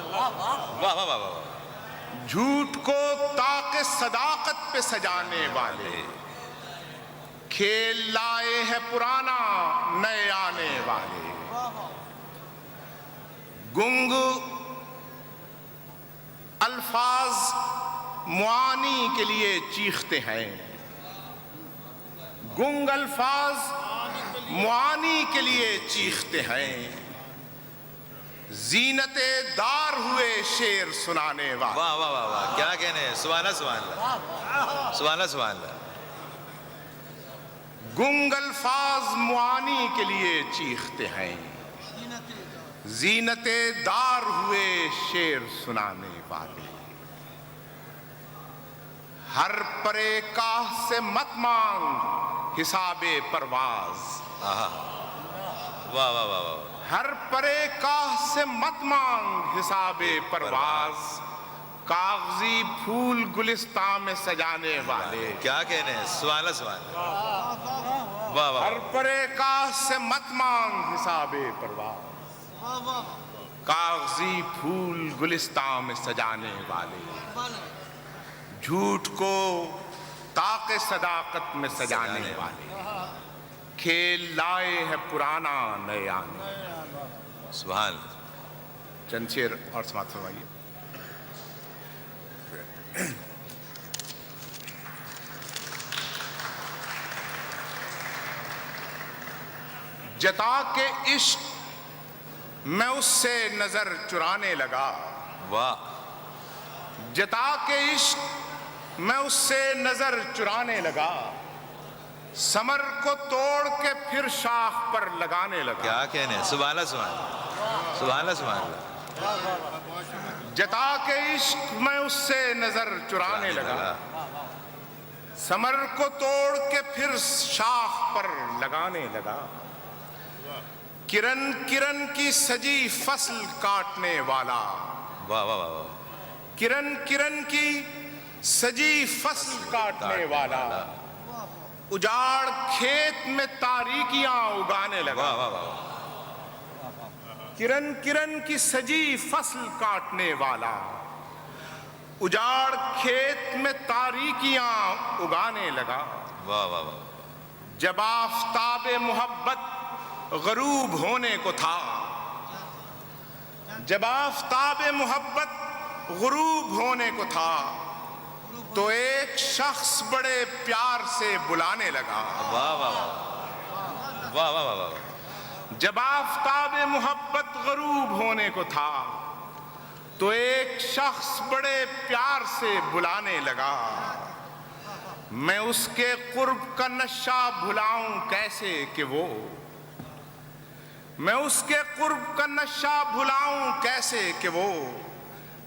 واہ واہ واہ واہ.
جھوٹ کو طاق صداقت پہ سجانے والے کھیل لائے ہیں پرانا نئے آنے والے. گنگ الفاظ معانی کے لیے چیختے ہیں گنگ الفاظ معانی کے لیے چیختے ہیں زینت دار ہوئے شعر سنانے والے.
واہ واہ واہ واہ، کیا کہنے ہیں، سبحان اللہ سبحان اللہ سبحان اللہ سبحان اللہ.
گنگ الفاظ معانی کے لیے چیختے ہیں زینت دار ہوئے شعر سنانے والے. ہر پرے کاہ سے مت مانگ حساب پرواز
واہ واہ واہ واہ.
ہر پرے کاہ سے مت مانگ حساب پرواز کاغذی پھول گلستان میں سجانے والے.
کیا کہنے ہیں، سبحان اللہ سبحان اللہ. واہ واہ.
ہر پرے کاہ سے مت مانگ حساب پرواز کاغذی پھول گلستان میں سجانے والے. جھوٹ کو طاق صداقت میں سجانے والے کھیل لائے ہے پرانا نئے آنے.
سبحان اللہ.
چند شعر اور سماعت فرمائیے. جتا کے عشق میں اس سے نظر چرانے لگا
واہ.
جتا کے عشق میں اس سے نظر چرانے لگا ثمر کو توڑ کے پھر شاخ پر لگانے لگا.
کیا کہنے ہیں، سبحان اللہ سبحان اللہ سبحان اللہ سبحان اللہ.
جتا کے عشق میں اس سے نظر چرانے لگا ثمر کو توڑ کے پھر شاخ پر لگانے لگا. کرن کرن کی سجی فصل کاٹنے والا
واہ واہ واہ.
کرن کرن کی سجی فصل کاٹنے والا اجاڑ کھیت میں تاریکیاں اگانے لگا.
واہ واہ واہ.
کرن کرن کی سجی فصل کاٹنے والا اجاڑ کھیت میں تاریکیاں اگانے لگا.
واہ واہ واہ.
جب آفتاب محبت غروب ہونے کو تھا جب آفتاب محبت غروب ہونے کو تھا تو ایک شخص بڑے پیار سے بلانے لگا.
واہ واہ واہ واہ واہ واہ.
جب آفتاب محبت غروب ہونے کو تھا تو ایک شخص بڑے پیار سے بلانے لگا، میں اس کے قرب کا نشہ بھلاؤں کیسے کہ وہ، میں اس کے قرب کا نشہ بھلاؤں کیسے کہ وہ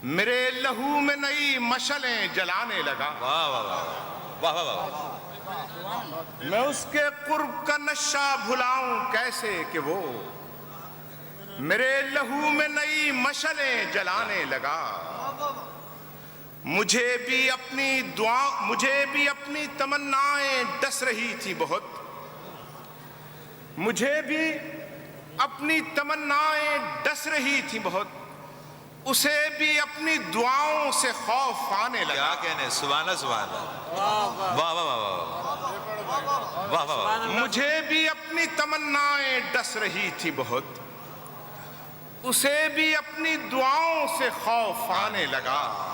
میرے لہو میں نئی مشعلیں جلانے لگا۔
واہ واہ واہ واہ واہ واہ۔
میں اس کے قرب کا نشہ بھلاؤں کیسے کہ وہ میرے لہو میں نئی مشعلیں جلانے لگا۔ مجھے بھی اپنی تمنائیں ڈس رہی تھی بہت، مجھے بھی اپنی تمنائیں ڈس رہی تھی بہت، اسے بھی اپنی دعاؤں سے خوف آنے لگا۔
کیا کہنے، سبحان اللہ سبحان اللہ، واہ واہ واہ واہ واہ واہ واہ۔
مجھے بھی اپنی تمنائیں ڈس رہی تھی بہت، اسے بھی اپنی دعاؤں سے خوف آنے لگا۔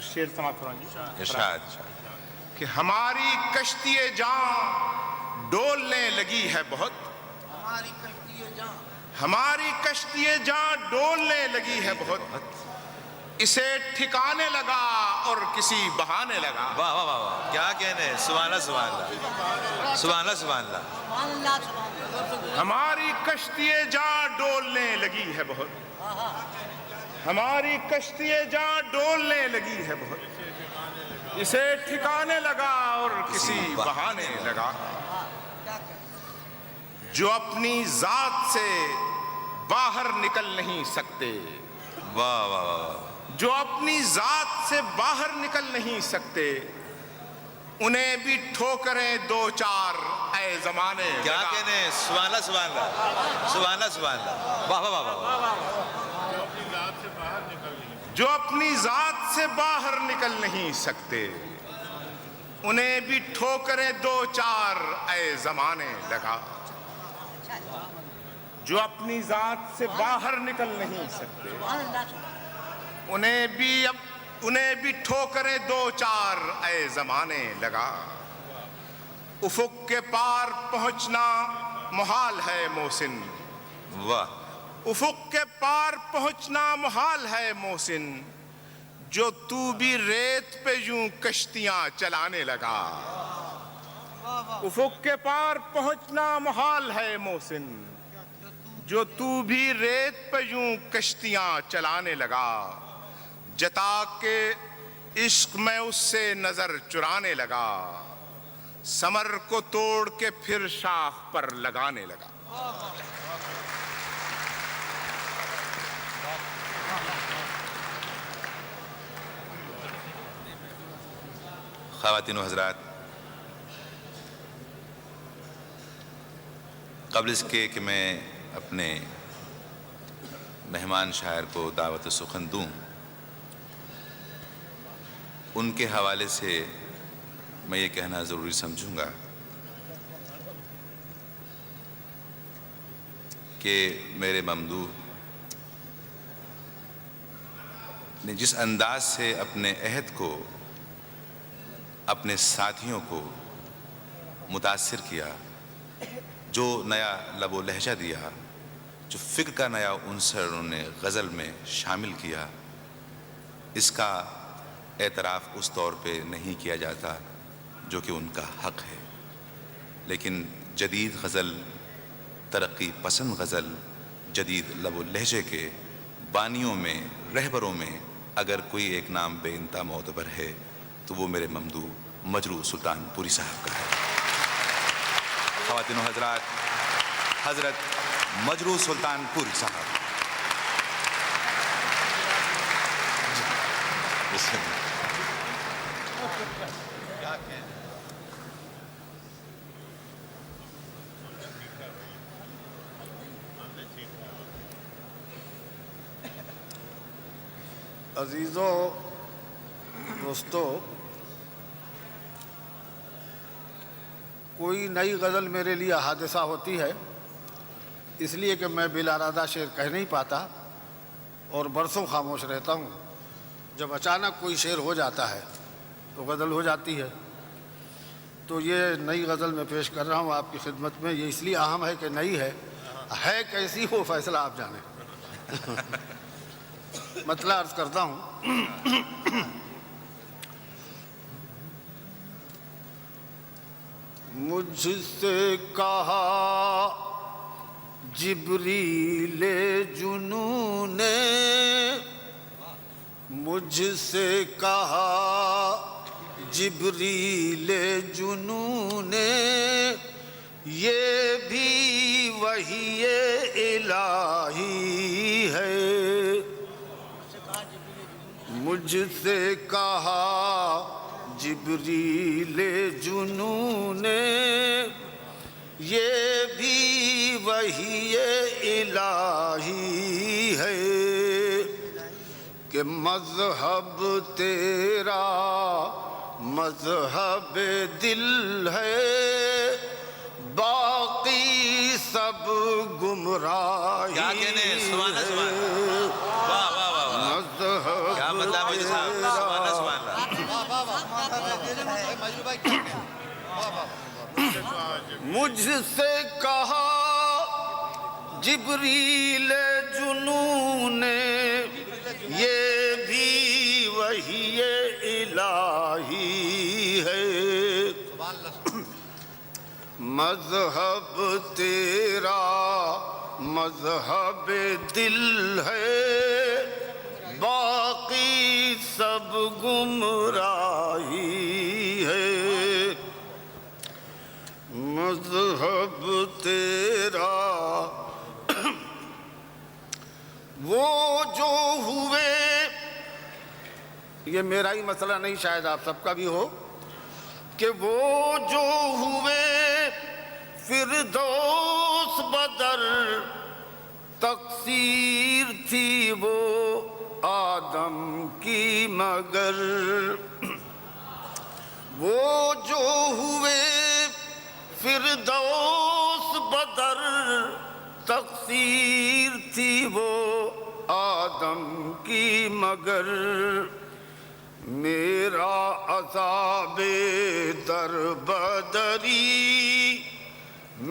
شعر سماعت فرمائیے۔
ارشاد۔
کہ ہماری کشتی جاں ڈولنے لگی ہے بہت، ہماری کشتی جاں ڈولنے لگی ہے بہت، اسے ٹھکانے لگا اور کسی بہانے لگا۔
واہ واہ واہ واہ، کیا کہنے، سبحان اللہ سبحان اللہ، سبحان اللہ سبحان اللہ۔
ہماری کشتی جاں ڈولنے لگی ہے بہت، ہماری کشتی جاں ڈولنے لگی ہے بہت، اسے ٹھکانے لگا اور کسی بہانے لگا۔ جو اپنی ذات سے باہر نکل نہیں سکتے،
واہ واہ واہ،
جو اپنی ذات سے باہر نکل نہیں سکتے، انہیں بھی ٹھوکریں دو چار اے زمانے
کیا
لگا۔
کہنے، سبحان اللہ سبحان اللہ، سبحان اللہ سبحان اللہ، واہ واہ واہ واہ۔
جو اپنی ذات سے باہر نکل نہیں سکتے، انہیں بھی ٹھوکریں دو چار اے زمانے لگا۔ جو اپنی ذات سے باہر نکل نہیں سکتے، انہیں بھی ٹھوکریں دو چار اے زمانے لگا۔ افق کے پار پہنچنا محال ہے محسن،
واہ،
افق کے پار پہنچنا محال ہے محسن، جو تو بھی ریت پہ یوں کشتیاں چلانے لگا۔ افق کے پار پہنچنا محال ہے محسن، جو تو بھی ریت پہ یوں کشتیاں چلانے لگا۔ جتا کے عشق میں اس سے نظر چرانے لگا، ثمر کو توڑ کے پھر شاخ پر لگانے لگا۔
خواتین و حضرات، قبل اس کے کہ میں اپنے مہمان شاعر کو دعوت سخن دوں، ان کے حوالے سے میں یہ کہنا ضروری سمجھوں گا کہ میرے ممدوح نے جس انداز سے اپنے عہد کو، اپنے ساتھیوں کو متاثر کیا، جو نیا لب و لہجہ دیا، جو فکر کا نیا عنصر انہوں نے غزل میں شامل کیا، اس کا اعتراف اس طور پہ نہیں کیا جاتا جو کہ ان کا حق ہے۔ لیکن جدید غزل، ترقی پسند غزل، جدید لب و لہجے کے بانیوں میں، رہبروں میں اگر کوئی ایک نام بے انتہا معتبر ہے تو وہ میرے ممدوح مجروح سلطان پوری صاحب کا ہے۔ خواتین و حضرات، حضرت مجروح سلطان پوری صاحب۔
عزیزوں، دوستو، کوئی نئی غزل میرے لیے حادثہ ہوتی ہے، اس لیے کہ میں بلا ارادہ شعر کہہ نہیں پاتا اور برسوں خاموش رہتا ہوں۔ جب اچانک کوئی شعر ہو جاتا ہے تو غزل ہو جاتی ہے۔ تو یہ نئی غزل میں پیش کر رہا ہوں آپ کی خدمت میں۔ یہ اس لیے اہم ہے کہ نئی ہے ہے کیسی وہ فیصلہ آپ جانیں. مطلب عرض کرتا ہوں مجھ سے کہا جبریل جنوں نے، مجھ سے کہا جبریل جنوں نے، یہ بھی وحی الہی ہے. مجھ سے کہا جبریل جنوں نے، یہ بھی وحی الہی ہے کہ مذہب تیرا مذہب دل ہے، باقی سب گمراہی.
کیا کہنے ہیں؟ سبحان اللہ، سبحان اللہ. واہ واہ واہ واہ، کیا مطلب ہے صاحب. سبحان اللہ، سبحان اللہ.
مجھ سے کہا جبریل جنوں نے، یہ بھی وحی الہی ہے. مذہب تیرا مذہب دل ہے، باقی سب گمراہی ہے. مذہب تیرا وہ جو ہوئے، یہ میرا ہی مسئلہ نہیں، شاید آپ سب کا بھی ہو، کہ وہ جو ہوئے فردوس بدر، تقصیر تھی وہ آدم کی مگر. وہ جو ہوئے فردوس بدر، تقصیر تھی وہ آدم کی مگر. میرا عذاب در بدری،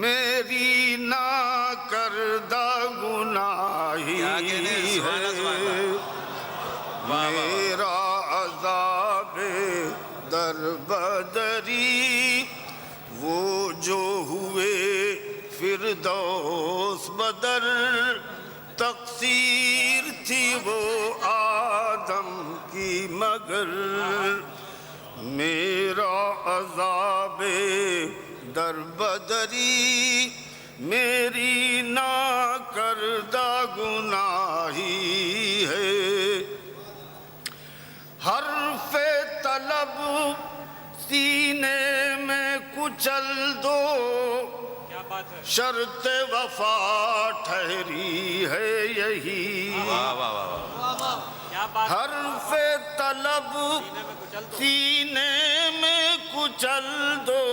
میری ناکردہ گناہی ہے. میرا عذاب در بدری، وہ جو ہوئے فردوس بدر، تقصیر تھی وہ آدم کی مگر. میرا عذاب در بدری، میری ناکردہ گناہی ہے. حرف طلب سینے میں کچل دو، شرط وفا ٹھہری ہے یہی. حرف طلب سینے میں کچل دو،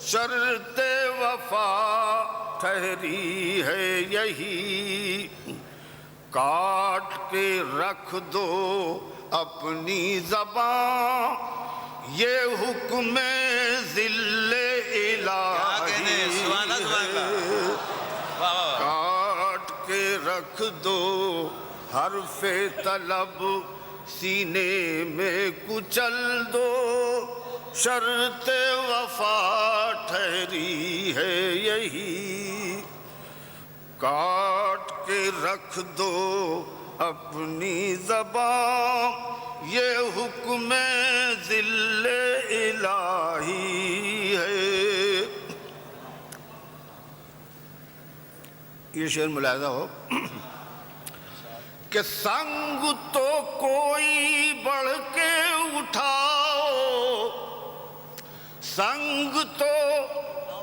شرط وفا ٹھہری ہے یہی. کاٹ کے رکھ دو اپنی زبان، یہ حکم ذل الہی ہے. کاٹ کے رکھ دو حرف طلب سینے میں کچل دو، شرط وفا ٹھہری ہے یہی. کاٹ کے رکھ دو اپنی زبان، یہ حکم ذل الہی ہے. یہ شعر ملاحظہ ہو کہ سنگ تو کوئی بڑھ کے اٹھاؤ، سنگ تو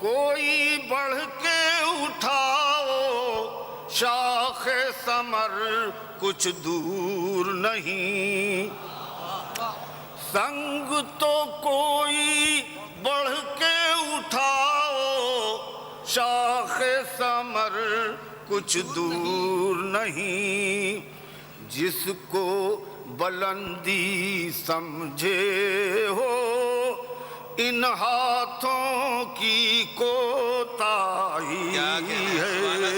کوئی بڑھ کے اٹھاؤ، شاخ ثمر کچھ دور نہیں. سنگ تو کوئی بڑھ کے اٹھاؤ، شاخ ثمر کچھ دور نہیں. جس کو بلندی سمجھے ہو ان ہاتھوں کی کوتاہی ہے.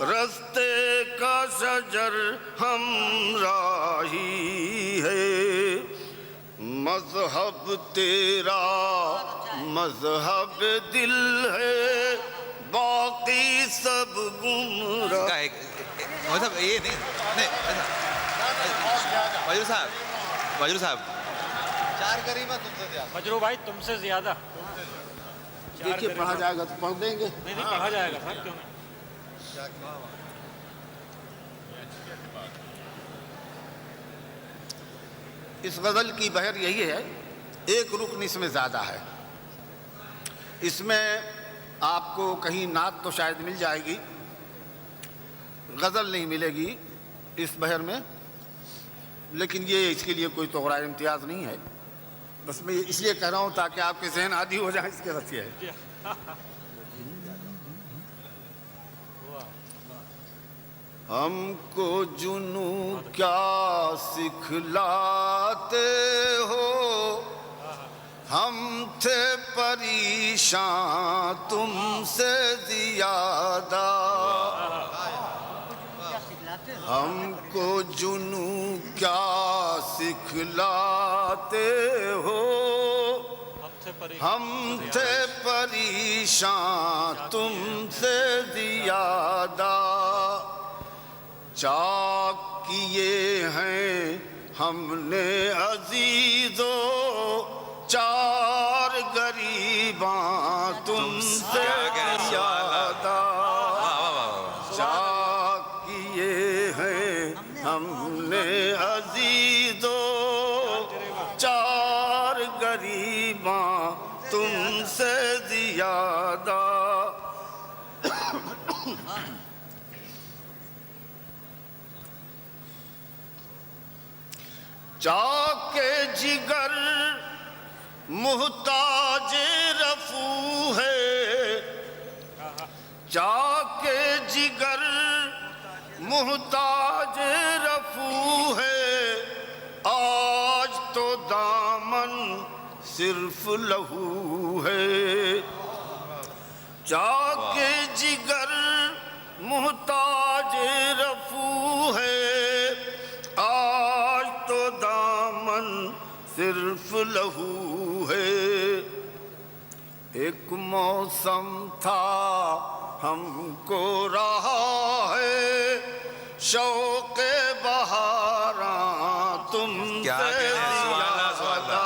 رستے کا شجر ہمراہی ہے، مذہب تیرا مذہب دل ہے، باقی سب گمراہ۔
مطلب یہ نہیں واجر صاحب
مجرو بھائی تم سے زیادہ
دیکھیے پڑھا جائے گا تو پڑھ دیں گے۔
نہیں پڑھا جائے گا صاحب، کیوں نہیں؟
اس غزل کی بہر یہی ہے، ایک رکن اس میں زیادہ ہے۔ اس میں آپ کو کہیں نعت تو شاید مل جائے گی، غزل نہیں ملے گی اس بہر میں، لیکن یہ اس کے لیے کوئی توغرہ امتیاز نہیں ہے، بس میں اس لیے کہہ رہا ہوں تاکہ آپ کے ذہن عادی ہو جائیں اس کے رسیے ہے۔ ہم کو جنو کیا سکھلاتے ہو، ہم تھے پریشان تم سے زیادہ، ہم کو جنو کیا سکھلاتے ہو، ہم تھے پریشان تم سے زیادہ، چاک کیے ہیں ہم نے عزیزو چار غریباں تم سے زیادہ، چاک کیے ہیں ہم نے عزیزو چار غریباں تم سے زیادہ، چاک جگر محتاج رفو ہے، چاک جگر محتاج رفو ہے، آج تو دامن صرف لہو ہے، چاک جگر محتاج رفو ہے، آج تو دامن صرف لہو ہے، ایک موسم تھا ہم کو رہا ہے، شوق بہاراں تم سے زیادہ،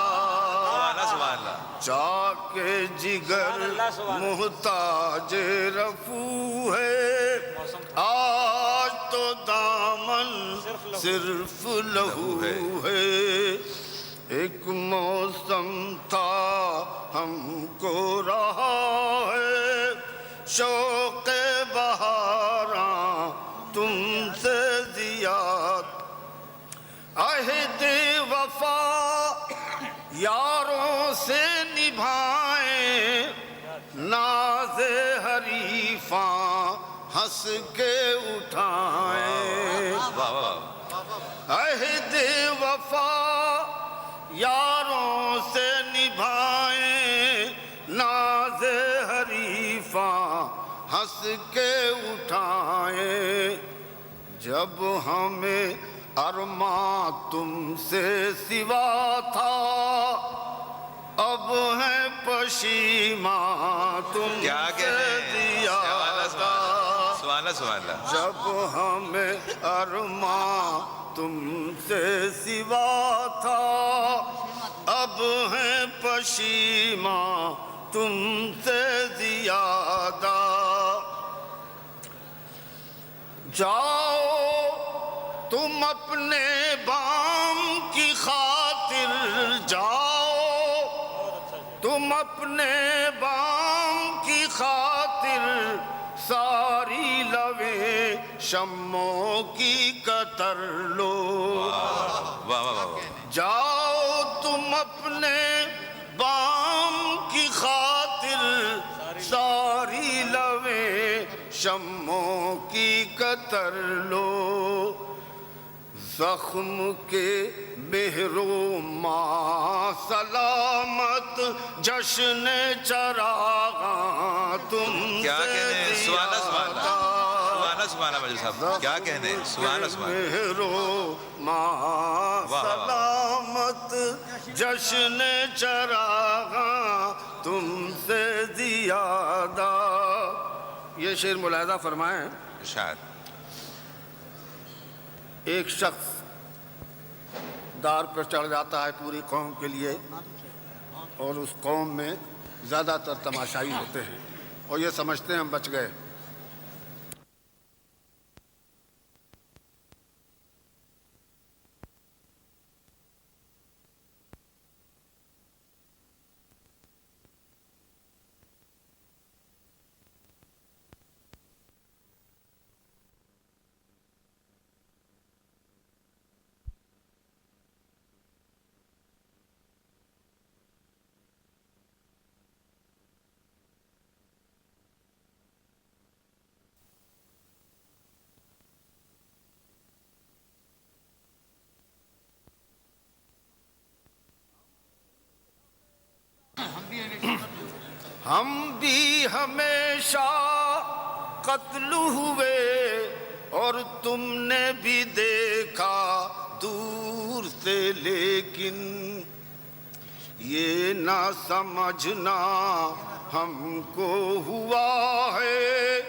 چاک جگر محتاج رفو ہے، آج تو دامن صرف لہو ہے، ایک موسم تھا ہم کو رہا ہے، شوق بہاراں تم سے زیادہ، عہد وفا یاروں سے نبھائیں، ناز حریفاں ہنس کے اٹھائیں، عہد وفا یاروں سے نبھائیں، ناز حریفاں ہنس کے اٹھائیں، جب ہمیں ارماں تم سے سوا تھا، اب ہے پشیماں تم سے زیادہ، جب ہمیں ارماں تم سے سوا تھا، اب ہے پشیماں تم سے زیادہ، جاؤ تم اپنے بام کی خاطر، جاؤ تم اپنے بام کی خاطر، ساری لویں شموں کی قطر لو، جاؤ تم اپنے بام کی خاطر، ساری لویں شموں کی قطر لو، زخم کے مہرو ماں سلامت، جشن چراغاں تم سے زیادہ،
ماجد صاحب کیا کہنے ہیں؟ سبحان اللہ
مہرو ماں سلامت جشن چراغاں تم سے زیادہ. یہ شعر ملاحظہ فرمائیں.
ارشاد.
ایک شخص دار پر چڑھ جاتا ہے پوری قوم کے لیے اور اس قوم میں زیادہ تر تماشائی ہوتے ہیں اور یہ سمجھتے ہیں ہم بچ گئے. ہم بھی ہمیشہ قتل ہوئے اور تم نے بھی دیکھا دور سے، لیکن یہ نہ سمجھنا ہم کو ہوا ہے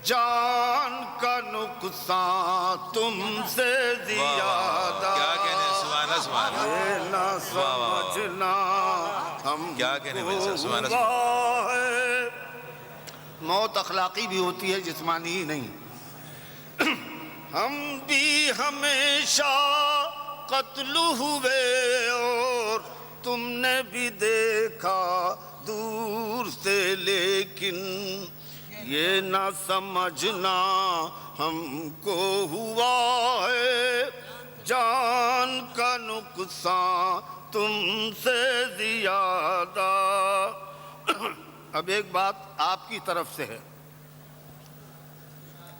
جان کا نقصان تم سے زیادہ.
کیا کہنے ہیں؟ سبحان اللہ سبحان اللہ.
یہ نہ سمجھنا ہم
کیا کہنے بھائی صاحب؟ سبحان اللہ.
ہوا ہے. موت اخلاقی بھی ہوتی ہے، جسمانی ہی نہیں. ہم بھی ہمیشہ قتل ہوئے اور تم نے بھی دیکھا دور سے، لیکن یہ نہ سمجھنا ہم کو ہوا ہے جان کا نقصان تم سے زیادہ. اب ایک بات آپ کی طرف سے ہے.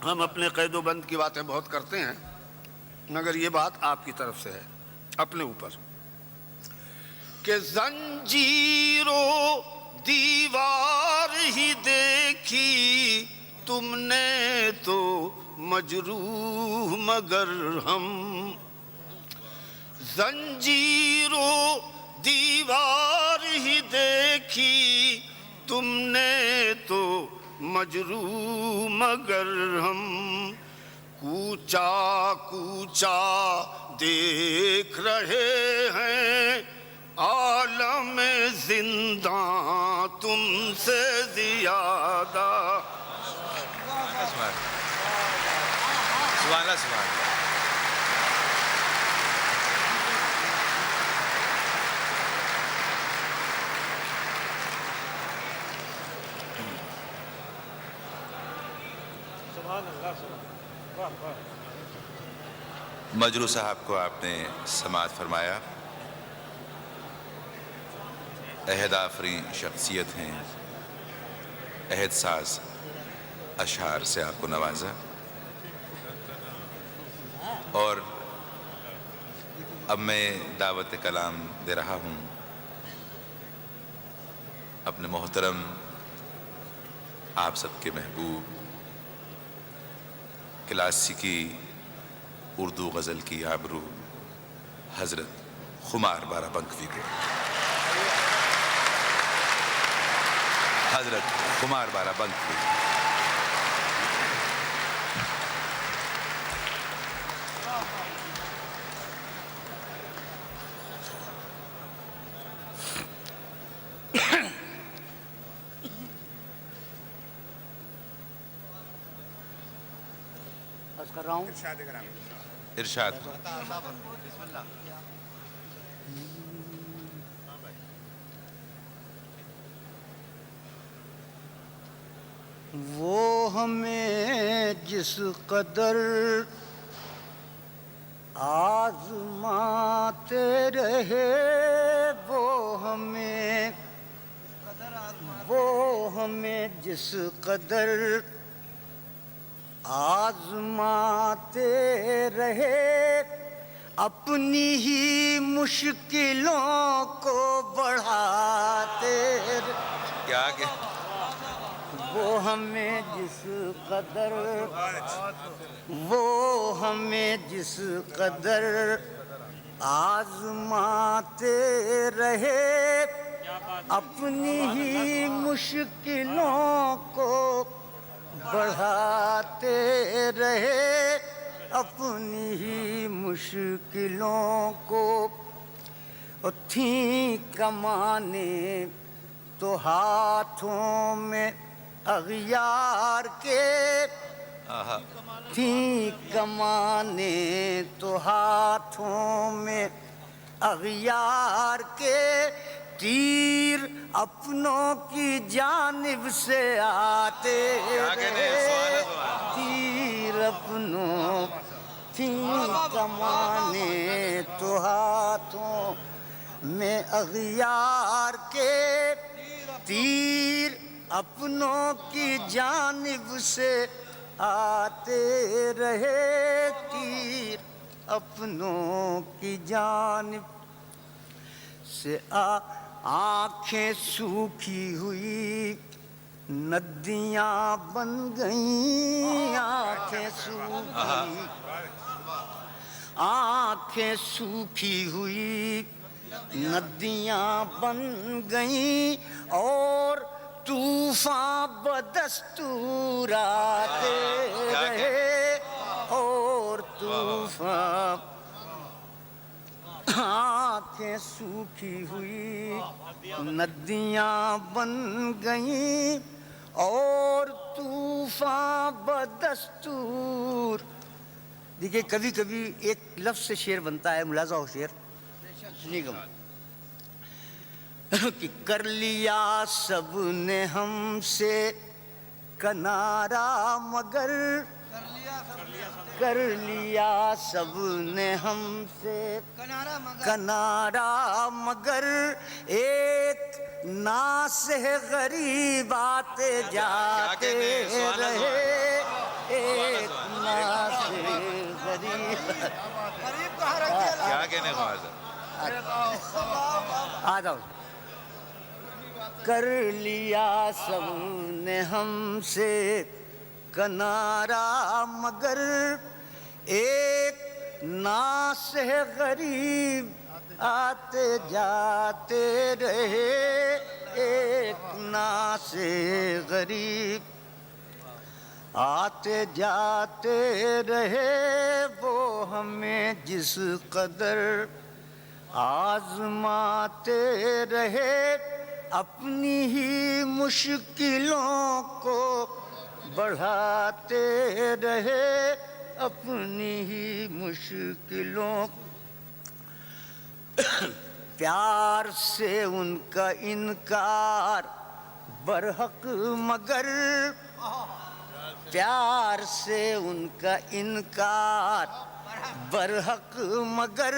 ہم اپنے قید و بند کی باتیں بہت کرتے ہیں، مگر یہ بات آپ کی طرف سے ہے اپنے اوپر کہ زنجیر و دیوار ہی دیکھی تم نے تو مجروح مگر ہم. زنجیر و دیوار ہی دیکھی تم نے تو مجروح مگر ہم. کوچا کوچا دیکھ رہے ہیں عالم زنداں تم سے زیادہ.
سبحان اللہ سبحان اللہ. مجروح صاحب کو آپ نے سماعت فرمایا. عہد آفرین شخصیت ہیں، عہد ساز اشعار سے آپ کو نوازا. اور اب میں دعوت کلام دے رہا ہوں اپنے محترم آپ سب کے محبوب کلاسیکی اردو غزل کی آبرو حضرت خمار بارہ بنکوی کو. حضرت خمار بارہ بنکوی.
کر رہا ہوں.
ارشاد.
وہ ہمیں جس قدر آزماتے رہے وہ ہمیں جس قدر آزماتے رہے اپنی ہی مشکلوں کو بڑھاتے
کیا کہ
وہ ہمیں جس قدر آزماتے رہے اپنی ہی مشکلوں کو بڑھاتے رہے اپنی ہی مشکلوں کو تھیں کمانے تو ہاتھوں میں اغیار کے تھیں کمانے تو ہاتھوں میں اغیار کے تیر اپنوں کی جانب سے آتے رہے تیر اپنوں تھیں کمانے تو ہاتھوں میں اغیار کے تیر اپنوں کی جانب سے آتے رہے تیر اپنوں کی جانب سے آنکھیں سوکھی ہوئی ندیاں بن گئیں آنکھیں سوکھی ہوئی ندیاں بن گئیں اور طوفان بدستور آتے رہے اور طوفان آنکھیں سوکھی ہوئی ندیاں بن گئیں اور طوفان بدستور. دیکھیے کبھی کبھی ایک لفظ سے شعر بنتا ہے, ملاحظہ ہو شعر سنیے گا کہ کر لیا سب نے ہم سے کنارہ مگر کر لیا سب نے ہم سے کنارہ مگر ایک ناصح غریب آتے جاتے رہے ایک ناصح غریب
کیا کہنے کو
آ جاؤ. کر لیا سب نے ہم سے کنارہ مگر ایک ناصح غریب آتے جاتے رہے ایک ناصح غریب آتے جاتے رہے وہ ہمیں جس قدر آزماتے رہے اپنی ہی مشکلوں کو بڑھاتے رہے اپنی ہی مشکلوں پیار سے ان کا انکار برحق مگر پیار سے ان کا انکار برحق مگر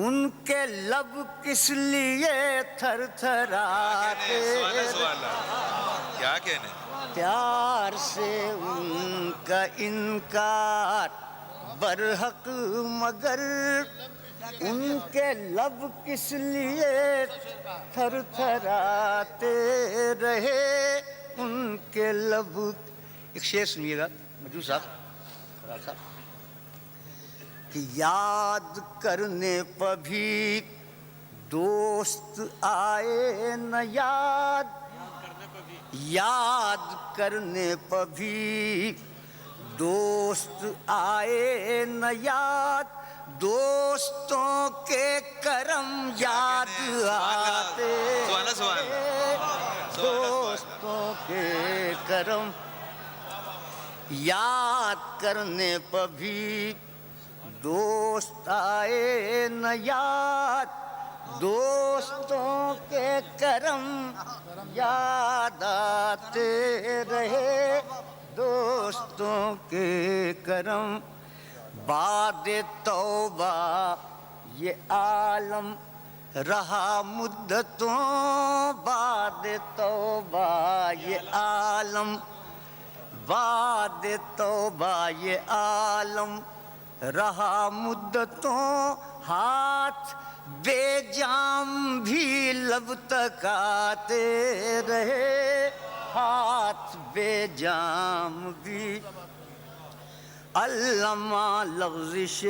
ان کے لب کس لیے تھر تھراتے
کیا کہنے
پیار سے ان کا انکار برحق مگر ان کے لب کس لیے تھر تھراتے رہے ان کے لب. ایک شعر سنیے گا مجھو صاحب کہ یاد کرنے پر بھی دوست آئے نہ یاد کرنے پر بھی دوست آئے نہ یاد دوستوں کے کرم یاد آتے دوستوں کے کرم یاد کرنے پر بھی دوست آئے نہ یاد دوستوں کے کرم یاد آتے رہے دوستوں کے کرم. بعد توبہ یہ عالم رہا مدتوں بعد توبہ یہ عالم بعد توبہ یہ عالم رہا مدتوں ہاتھ بے جام بھی لب تک آتے رہے ہاتھ بے جام بھی علامہ لغزش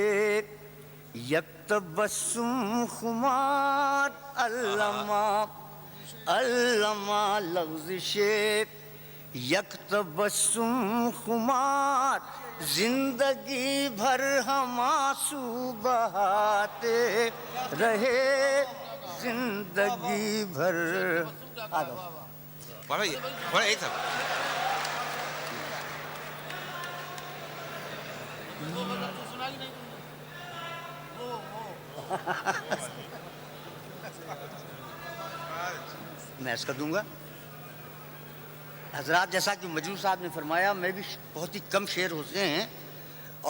یک تبسم خمار علامہ لغزش یک تبسم خمار زندگی بھر ہم آنسو بہاتے رہے زندگی بھر
ایک سب
میں اس کا دوں گا حضرات. جیسا کہ مجروح صاحب نے فرمایا میں بھی بہت ہی کم شعر ہوتے ہیں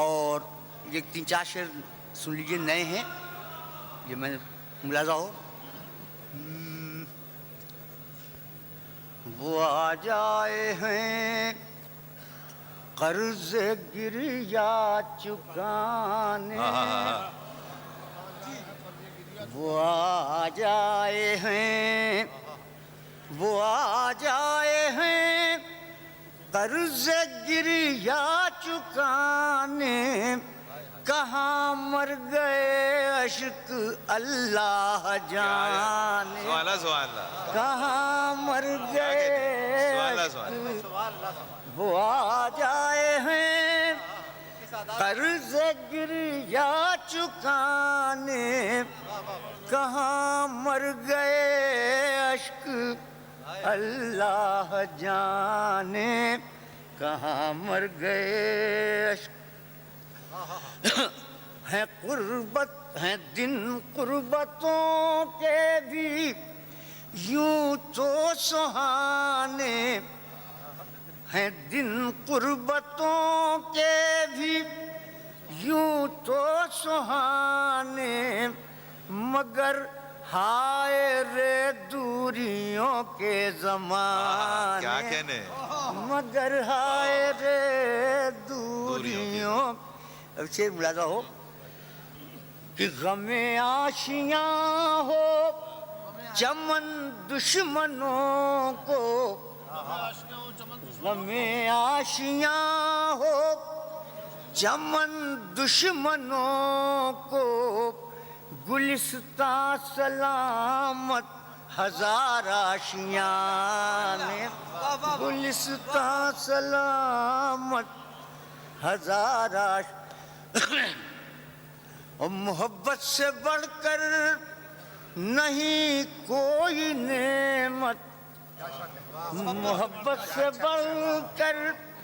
اور یہ 3-4 شعر سن لیجئے نئے ہیں یہ میں ملاحظہ ہو. وہ آ جائے ہیں قرض گریا چکانے وہ آ جائے ہیں وہ آ جائے ہیں قرض گریا چکانے کہاں مر گئے اشک اللہ جانے کہاں مر گئے وہ آ جائے ہیں قرض گریا چکانے کہاں مر گئے اشک اللہ جانے کہاں مر گئے اشک. ہیں قربت ہیں دن قربتوں کے بھی یوں تو سہانے ہیں دن قربتوں کے بھی یوں تو سہانے مگر ہائے رے دوریوں کے زمانے
کیا کہنے
مگر ہائے رے دوریوں. اب سے ملاحظہ ہو کہ غم آشیاں ہو چمن دشمنوں کو غم آشیاں ہو چمن دشمنوں کو گلستاں سلامت ہزار آشیاں نے گلستاں سلامت ہزار اور محبت سے بڑھ کر نہیں کوئی نعمت محبت سے بڑھ کر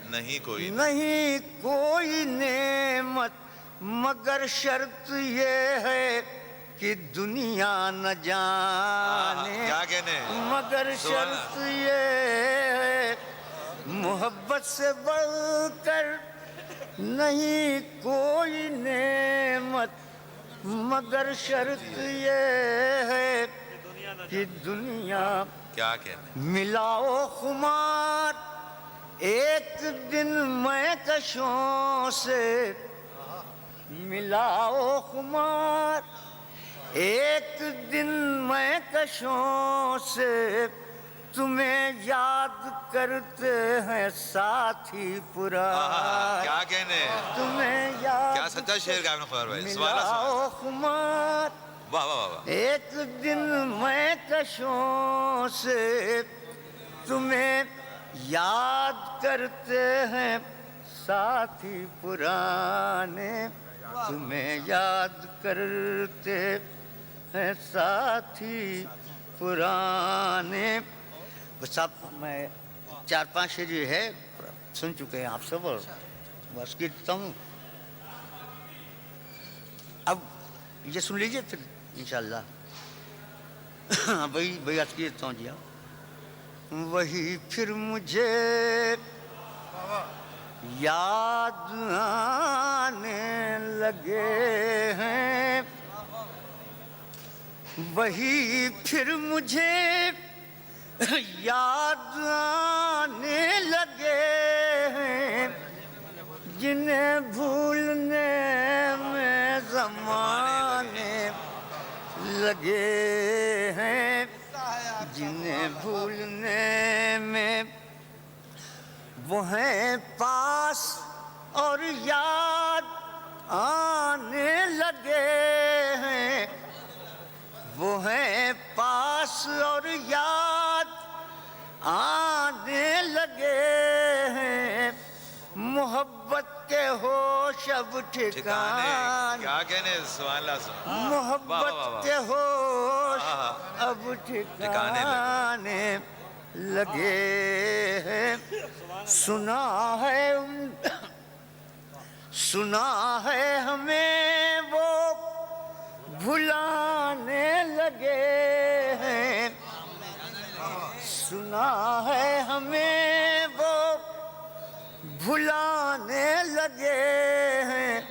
نہیں
کوئی نعمت مگر شرط یہ ہے کہ دنیا نہ جانے
کیا کہنے
مگر شرط یہ ہے محبت سے بڑھ کر نہیں کوئی نعمت مگر شرط یہ ہے کہ دنیا
کیا کہنے
ملاؤ خمار ایک دن میں کشوں سے ملاؤ خمار ایک دن میں کشوں سے تمہیں یاد کرتے ہیں ساتھی پرانے
کیا کہنے
تمہیں یاد
کیا سچا شعر کا خبر بھائی
ملاؤ خمار
واہ واہ واہ
ایک دن میں کشوں سے تمہیں یاد کرتے ہیں ساتھی پرانے تمہیں یاد کرتے ہیں ساتھی پرانے. بس اب میں 4-5 شعر جو ہے سن چکے ہیں آپ سب اور بس گرتا ہوں. اب یہ سن لیجئے پھر انشاءاللہ وہی عرض کیتا ہوں. جی وہی پھر مجھے یاد آنے لگے ہیں وہی پھر مجھے یاد آنے لگے ہیں جنہیں بھولنے میں زمانے لگے ہیں جنہیں بھولنے میں وہ ہیں پاس اور یاد آنے لگے ہیں، وہ ہیں پاس اور یاد آنے لگے ہیں، محبت کے ہوش اب ٹھکانے،
کیا کہنے، سبحان اللہ،
محبت کے ہوش اب ٹھکانے لگے ہیں، سنا ہے ہمیں وہ بھلانے لگے ہیں، سنا ہے ہمیں وہ بھلانے لگے ہیں،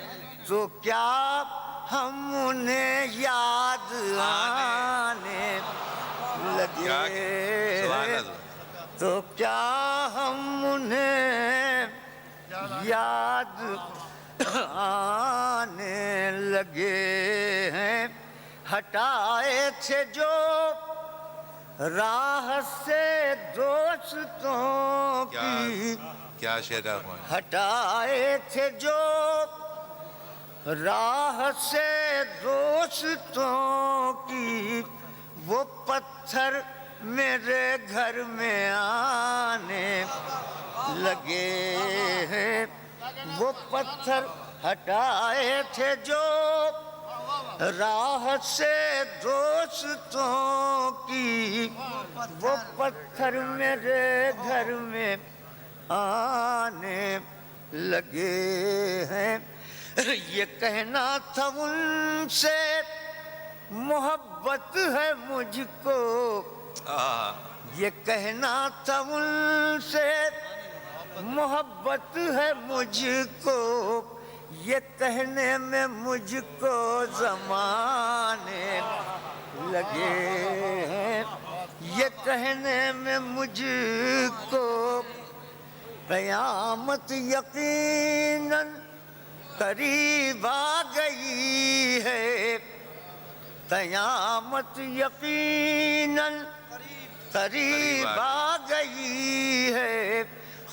تو کیا ہم انہیں یاد آنے لگے ہیں، تو کیا ہم انہیں یاد آنے لگے ہیں، ہٹائے تھے جو راہ سے دوستوں کی،
کیا شعر کا
ہٹائے تھے جو راہ سے دوستوں کی، وہ پتھر میرے گھر میں آنے لگے ہیں، وہ پتھر ہٹائے تھے جو راہ سے دوستوں کی، وہ پتھر میرے گھر میں آنے لگے ہیں، یہ کہنا تھا ان سے محبت ہے مجھ کو، یہ کہنا تھا ان سے محبت ہے مجھ کو، یہ کہنے میں مجھ کو زمانے لگے ہیں، یہ کہنے میں مجھ کو قیامت یقیناً قریب آ گئی ہے، قیامت یقیناً قریب آ گئی ہے،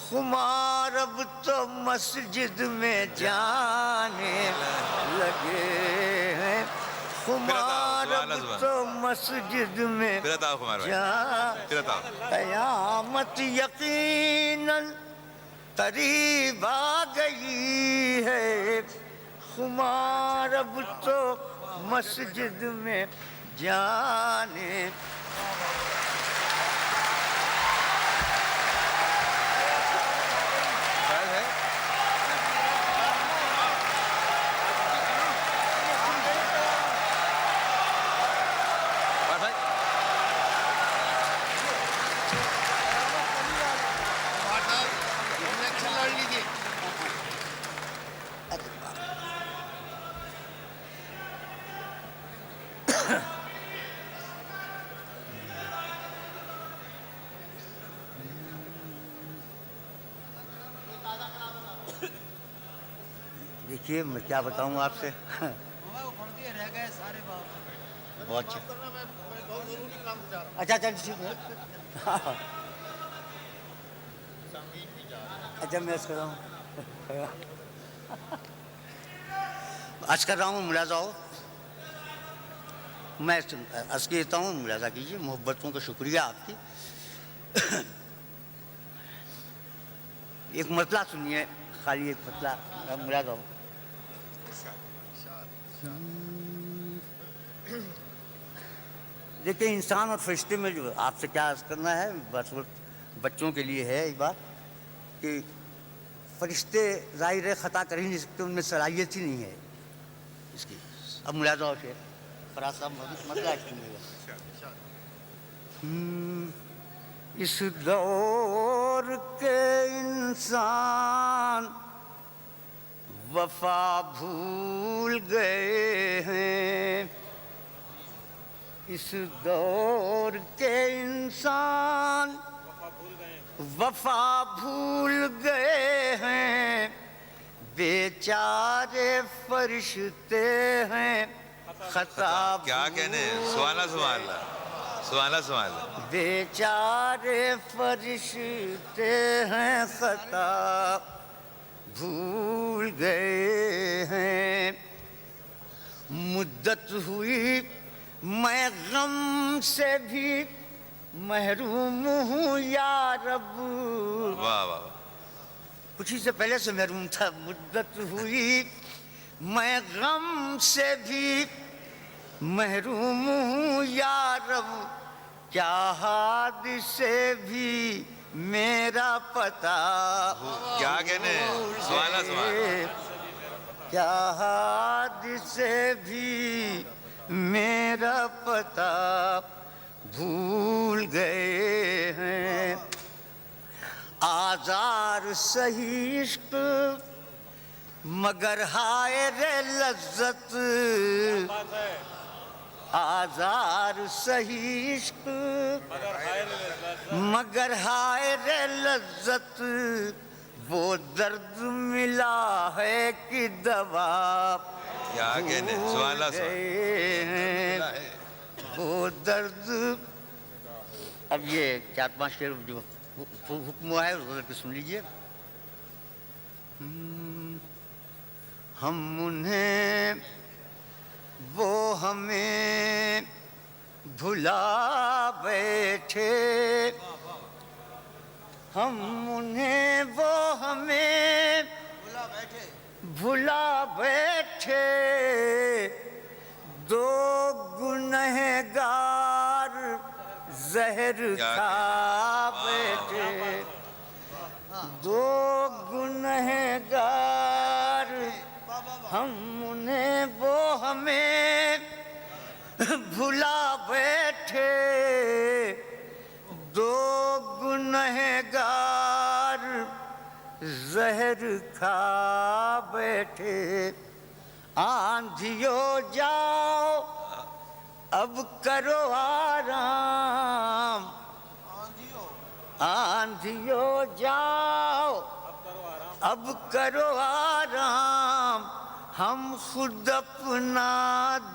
خمار اب تو مسجد میں جانے لگے ہیں، خمار اب تو مسجد میں قیامت یقیناً قریب آ گئی ہے، خمار اب تو مسجد میں جانے دیکھیے میں کیا بتاؤں آپ سے، بہت اچھا چل ٹھیک ہے، اچھا میں کر رہا ہوں، عرض کر رہا ہوں ملاحظہ ہو، میں عرض کہتا ہوں ملاحظہ کیجیے، محبتوں کا شکریہ آپ کی، ایک مسئلہ سنیے، خالی ایک مسئلہ ملاحظہ ہو، دیکھیں انسان اور فرشتے میں جو آپ سے کیا عرض کرنا ہے، بس بچوں کے لیے ہے یہ بات کہ فرشتے ظاہر خطا کر ہی نہیں سکتے، ان میں صلاحیت ہی نہیں ہے اس کی، اب ملاحظہ ہو شیخ فراز صاحب مسئلہ سنیے گا، اس دور کے انسان وفا بھول گئے ہیں، اس دور کے انسان وفا بھول گئے ہیں، بیچارے فرشتے ہیں خطا
کیا کہنے، سبحان اللہ سبحان اللہ سبحان اللہ سبحان اللہ،
بیچارے فرشتے ہیں خطا بھول گئے ہیں. مدت ہوئی میں غم سے بھی محروم ہوں یا رب.
واہ واہ.
کچھ ہی سے پہلے سے محروم تھا. مدت ہوئی میں غم سے بھی محروم ہوں یا رب. کیا حادثے بھی میرا پتہ
کیا کہنے سوالا سوال.
کیا حادثے بھی میرا پتہ بھول گئے ہیں. آزار سہی عشق مگر ہائے رے لذت. آزار سہی عشق مگر ہائے رے لذت. وہ درد ملا ہے کہ دوا
کیا کہنے سوالا سوال.
وہ درد. اب یہ 4-5 شعر جو حکم ہوا ہے اس سن لیجیے. ہم انہیں وہ ہمیں بھلا بیٹھے. ہم انہیں وہ ہمیں بھلا بیٹھے. دو گنہگار زہر کھا بیٹھے. دو گنہگار ہم انہیں وہ ہمیں بھلا بیٹھے. دو گنہگار زہر کھا بیٹھے. آندھیو جاؤ اب کرو آرام. آندھیو جاؤ اب کرو آرام. ہم خود اپنا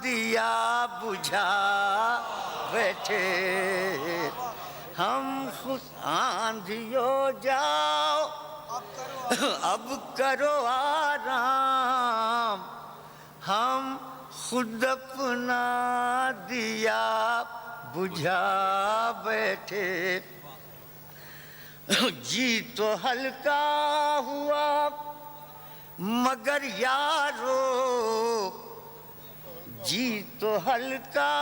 دیا بجھا بیٹھے. ہم خود آندھیو جاؤ اب کرو آرام. ہم خود اپنا دیا بجھا بیٹھے. جی تو ہلکا ہوا مگر یارو. جی تو ہلکا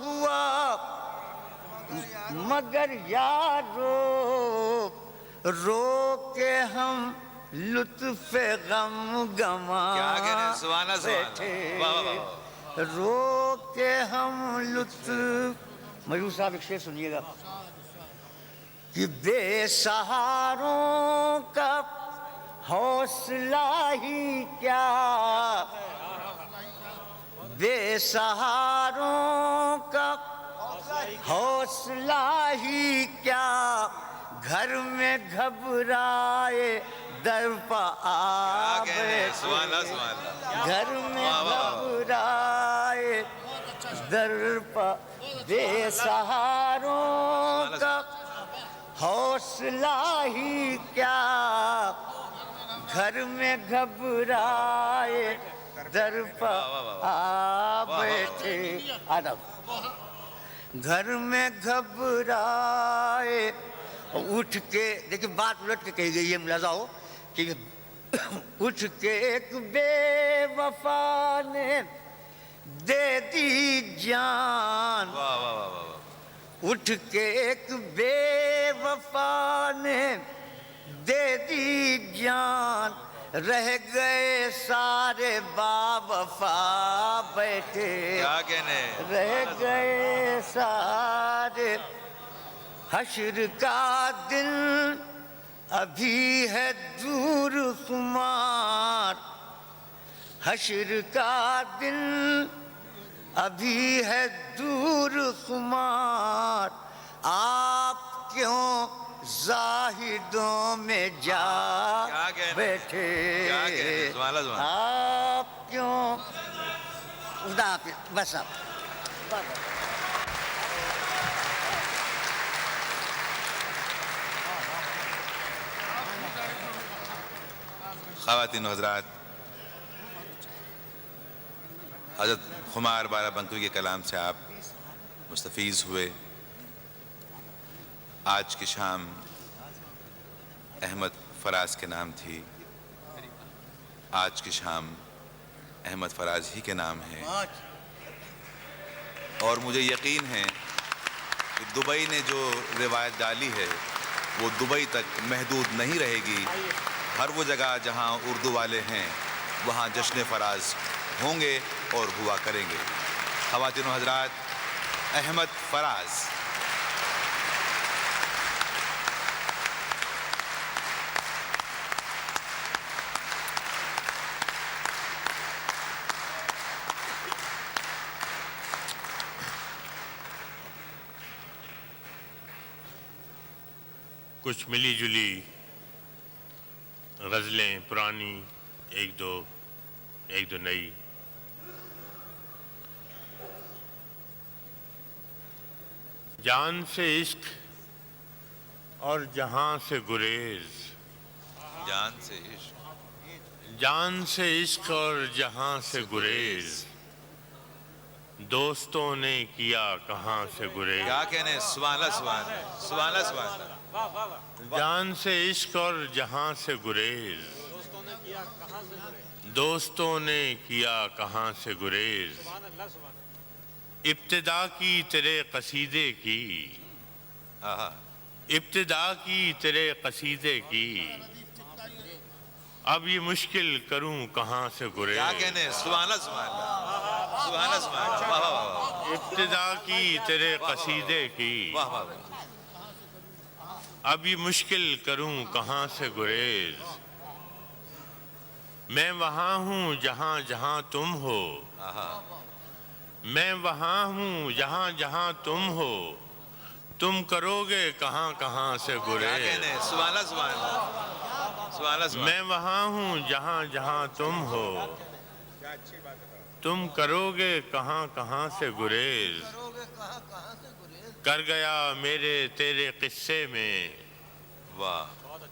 ہوا مگر یارو. رو کے ہم لطف غم گما بیٹھے. رو کے ہم لطف. مجھور صاحب ایک شعر سنیے گا کہ بے سہاروں کا حوصلہ ہی کیا. بے سہاروں کا حوصلہ ہی کیا. گھر میں گھبرائے در پا آ بیٹھے. گھر میں گھبرائے در پا. بے سہاروں کا حوصلہ ہی کیا. گھر میں گھبرائے در پا آ بیٹھے. آداب. گھر میں گھبرائے اٹھ کے. دیکھیں بات الٹ کے کہی گئی ہے, ملاحظہ ہو کہ اٹھ کے ایک بے وفا نے دے دی جان. اٹھ کے ایک بے وفا نے دے دی جان. رہ گئے سارے با وفا بیٹھے. رہ گئے سارے. حشر کا دن ابھی ہے دور شمار. حشر کا دن ابھی ہے دور شمار. آپ کیوں زاہدوں میں جا بیٹھے. آپ کیوں. بس آپ
خواتین و حضرات، حضرت خمار بارہ بنکوی کے کلام سے آپ مستفیض ہوئے. آج کی شام احمد فراز کے نام تھی، آج کی شام احمد فراز ہی کے نام ہے. اور مجھے یقین ہے کہ دبئی نے جو روایت ڈالی ہے وہ دبئی تک محدود نہیں رہے گی. ہر وہ جگہ جہاں اردو والے ہیں وہاں جشن فراز ہوں گے اور ہوا کریں گے. خواتین و حضرات، احمد فراز.
کچھ ملی جلی غزلیں پرانی، ایک دو نئی. جان سے عشق اور جہاں سے گریز،
جان سے عشق،
جان سے عشق اور جہاں سے گریز، دوستوں نے کیا کہاں سے گریز.
کیا کہنے، سبحان اللہ سبحان اللہ سبحان اللہ سبحان اللہ.
جان سے عشق اور جہاں سے گریز، دوستوں نے کیا کہاں سے گریز. ابتدا کی تیرے قصیدے کی، ابتدا کی تیرے قصیدے کی، اب یہ مشکل کروں کہاں سے گریز.
کیا کہنے، سبحان اللہ سبحان اللہ سبحان اللہ سبحان اللہ. واہ واہ واہ.
ابتدا کی تیرے قصیدے کی،
واہ واہ واہ.
اب یہ مشکل کروں کہاں سے گریز. میں وہاں ہوں جہاں جہاں تم ہو، میں وہاں ہوں جہاں جہاں تم ہو، تم کرو گے کہاں کہاں سے گریز.
سبحان اللہ سبحان اللہ سبحان اللہ سبحان.
میں وہاں ہوں جہاں جہاں تم ہو، تم کرو گے کہاں کہاں سے گریز. کر گیا میرے تیرے قصے میں،
واہ.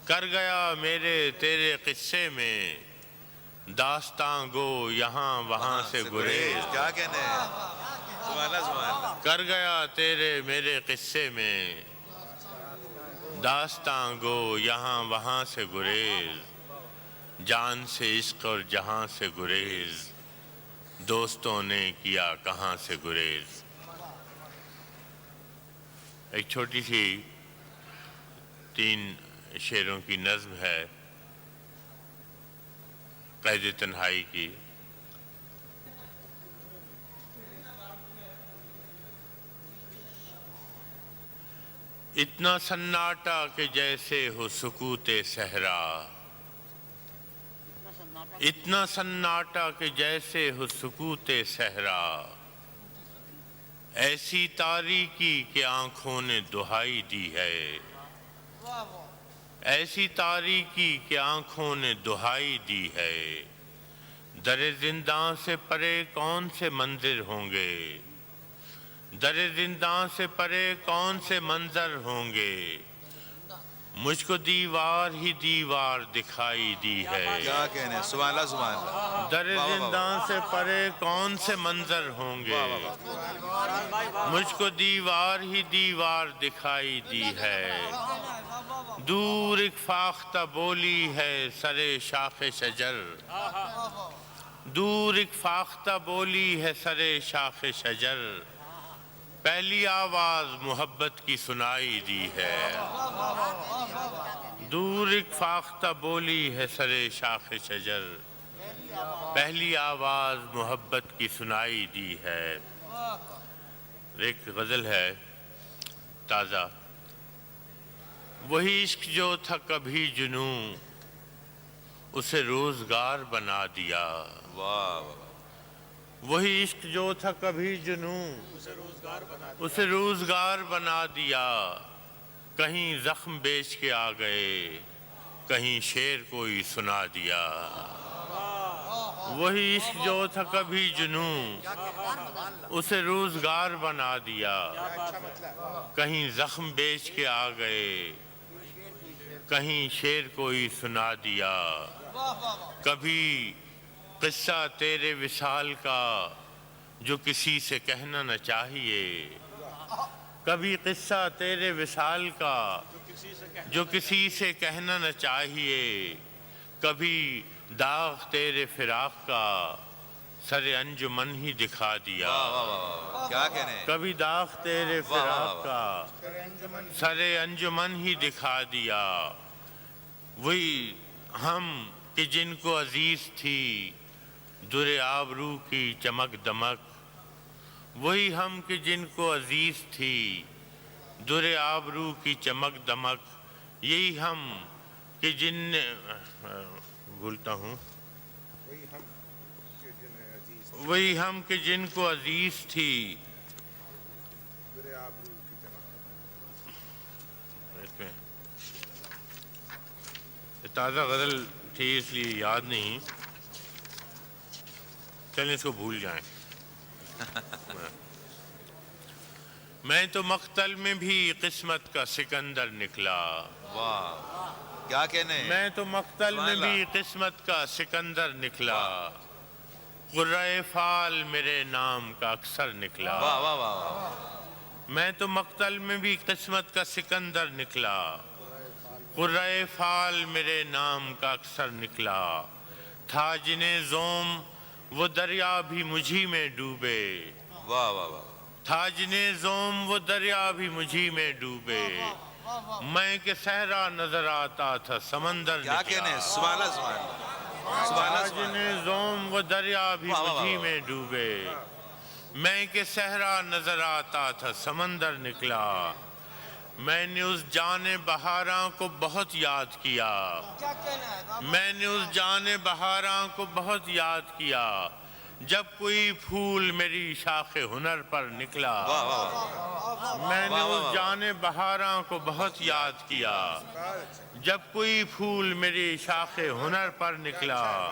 کر گیا میرے تیرے قصے میں، داستاں گو یہاں وہاں سے گریز.
کیا کہنے، سبحان اللہ سبحان اللہ.
کر گیا تیرے میرے قصے میں، داستاں گو یہاں وہاں سے گریز. جان سے عشق اور جہاں سے گریز، دوستوں نے کیا کہاں سے گریز. ایک چھوٹی سی 3 شعروں کی نظم ہے قید تنہائی کی. اتنا سناٹا کہ جیسے ہو سکوت صحرا، اتنا سناٹا کہ جیسے ہو سکوت صحرا، ایسی تاریکی کہ آنکھوں نے دہائی دی ہے، ایسی تاریکی کہ آنکھوں نے دہائی دی ہے. در زنداں سے پرے کون سے منظر ہوں گے، در زنداں سے پرے کون سے منظر ہوں گے، مجھ کو دیوار ہی دیوار دکھائی دی ہے.
کیا کہنے، سبحان اللہ سبحان اللہ.
در زنداں سے پرے کون سے منظر ہوں گے، مجھ کو دیوار ہی دیوار دکھائی دی ہے. دور ایک فاختہ بولی ہے سرے شاخ شجر، دور ایک فاختہ بولی ہے سرے شاخ شجر، پہلی آواز محبت کی سنائی دی ہے. دور ایک فاختہ بولی ہے سرے شاخ شجر، پہلی آواز محبت کی سنائی دی ہے. ایک غزل ہے تازہ. وہی عشق جو تھا کبھی جنوں، اسے روزگار بنا دیا.
واہ.
وہی عشق جو تھا کبھی جنوں، اسے روزگار بنا دیا. کہیں زخم بیچ کے آ گئے، کہیں شعر کوئی سنا دیا. وہی عشق جو تھا کبھی جنوں، اسے روزگار بنا دیا. کہیں زخم بیچ کے آ گئے، کہیں شعر کوئی سنا دیا، کبھی قصہ تیرے وصال کا جو کسی سے کہنا نہ چاہیے، کبھی قصہ تیرے وصال کا جو کسی سے کہنا نہ چاہیے، کبھی داغ تیرے فراق کا سر انجمن ہی دکھا دیا،
کیا کہنے ہیں؟
کبھی داغ تیرے فراق کا سر انجمن ہی دکھا دیا۔ وہی ہم کہ جن کو عزیز تھی در آبرو کی چمک دمک، وہی ہم کہ جن کو عزیز تھی در آبرو کی چمک دمک، یہی ہم کہ جن بھولتا ہوں، وہی ہم کہ جن کو عزیز تھی تازہ غزل تھی اس لیے یاد نہیں، چلیں اس کو بھول جائیں۔ میں تو مقتل میں بھی قسمت کا سکندر نکلا،
واہ کیا کہنے ہیں؟
میں تو مقتل میں بھی قسمت کا سکندر نکلا، قرۂ فال میرے نام کا اکثر نکلا،
واہ واہ واہ،
میں تو مقتل میں بھی قسمت کا سکندر نکلا، قرۂ فال میرے نام کا اکثر نکلا، تھا جنہیں زوم وہ دریا بھی مجھی میں ڈوبے،
واہ واہ واہ،
تھا جنہیں زوم وہ دریا بھی مجھی میں ڈوبے، میں کہ صحرا نظر آتا تھا سمندر
کیا کہنے ہیں؟ سبحان اللہ سبحان اللہ سبحان اللہ سبحان اللہ۔
جنہیں زوم وہ دریا بھی
واہ واہ
مجھی
واہ۔
میں ڈوبے، میں کہ صحرا نظر آتا تھا سمندر نکلا، میں نے اس جان بہاراں کو بہت یاد کیا، میں نے اس جان بہاراں کو بہت یاد کیا، جب کوئی پھول میری شاخ ہنر پر نکلا،
واہ واہ واہ،
میں نے
واہ واہ
اس
واہ۔
جان بہاراں کو بہت یاد کیا، جب کوئی پھول میری شاخ ہنر پر نکلا،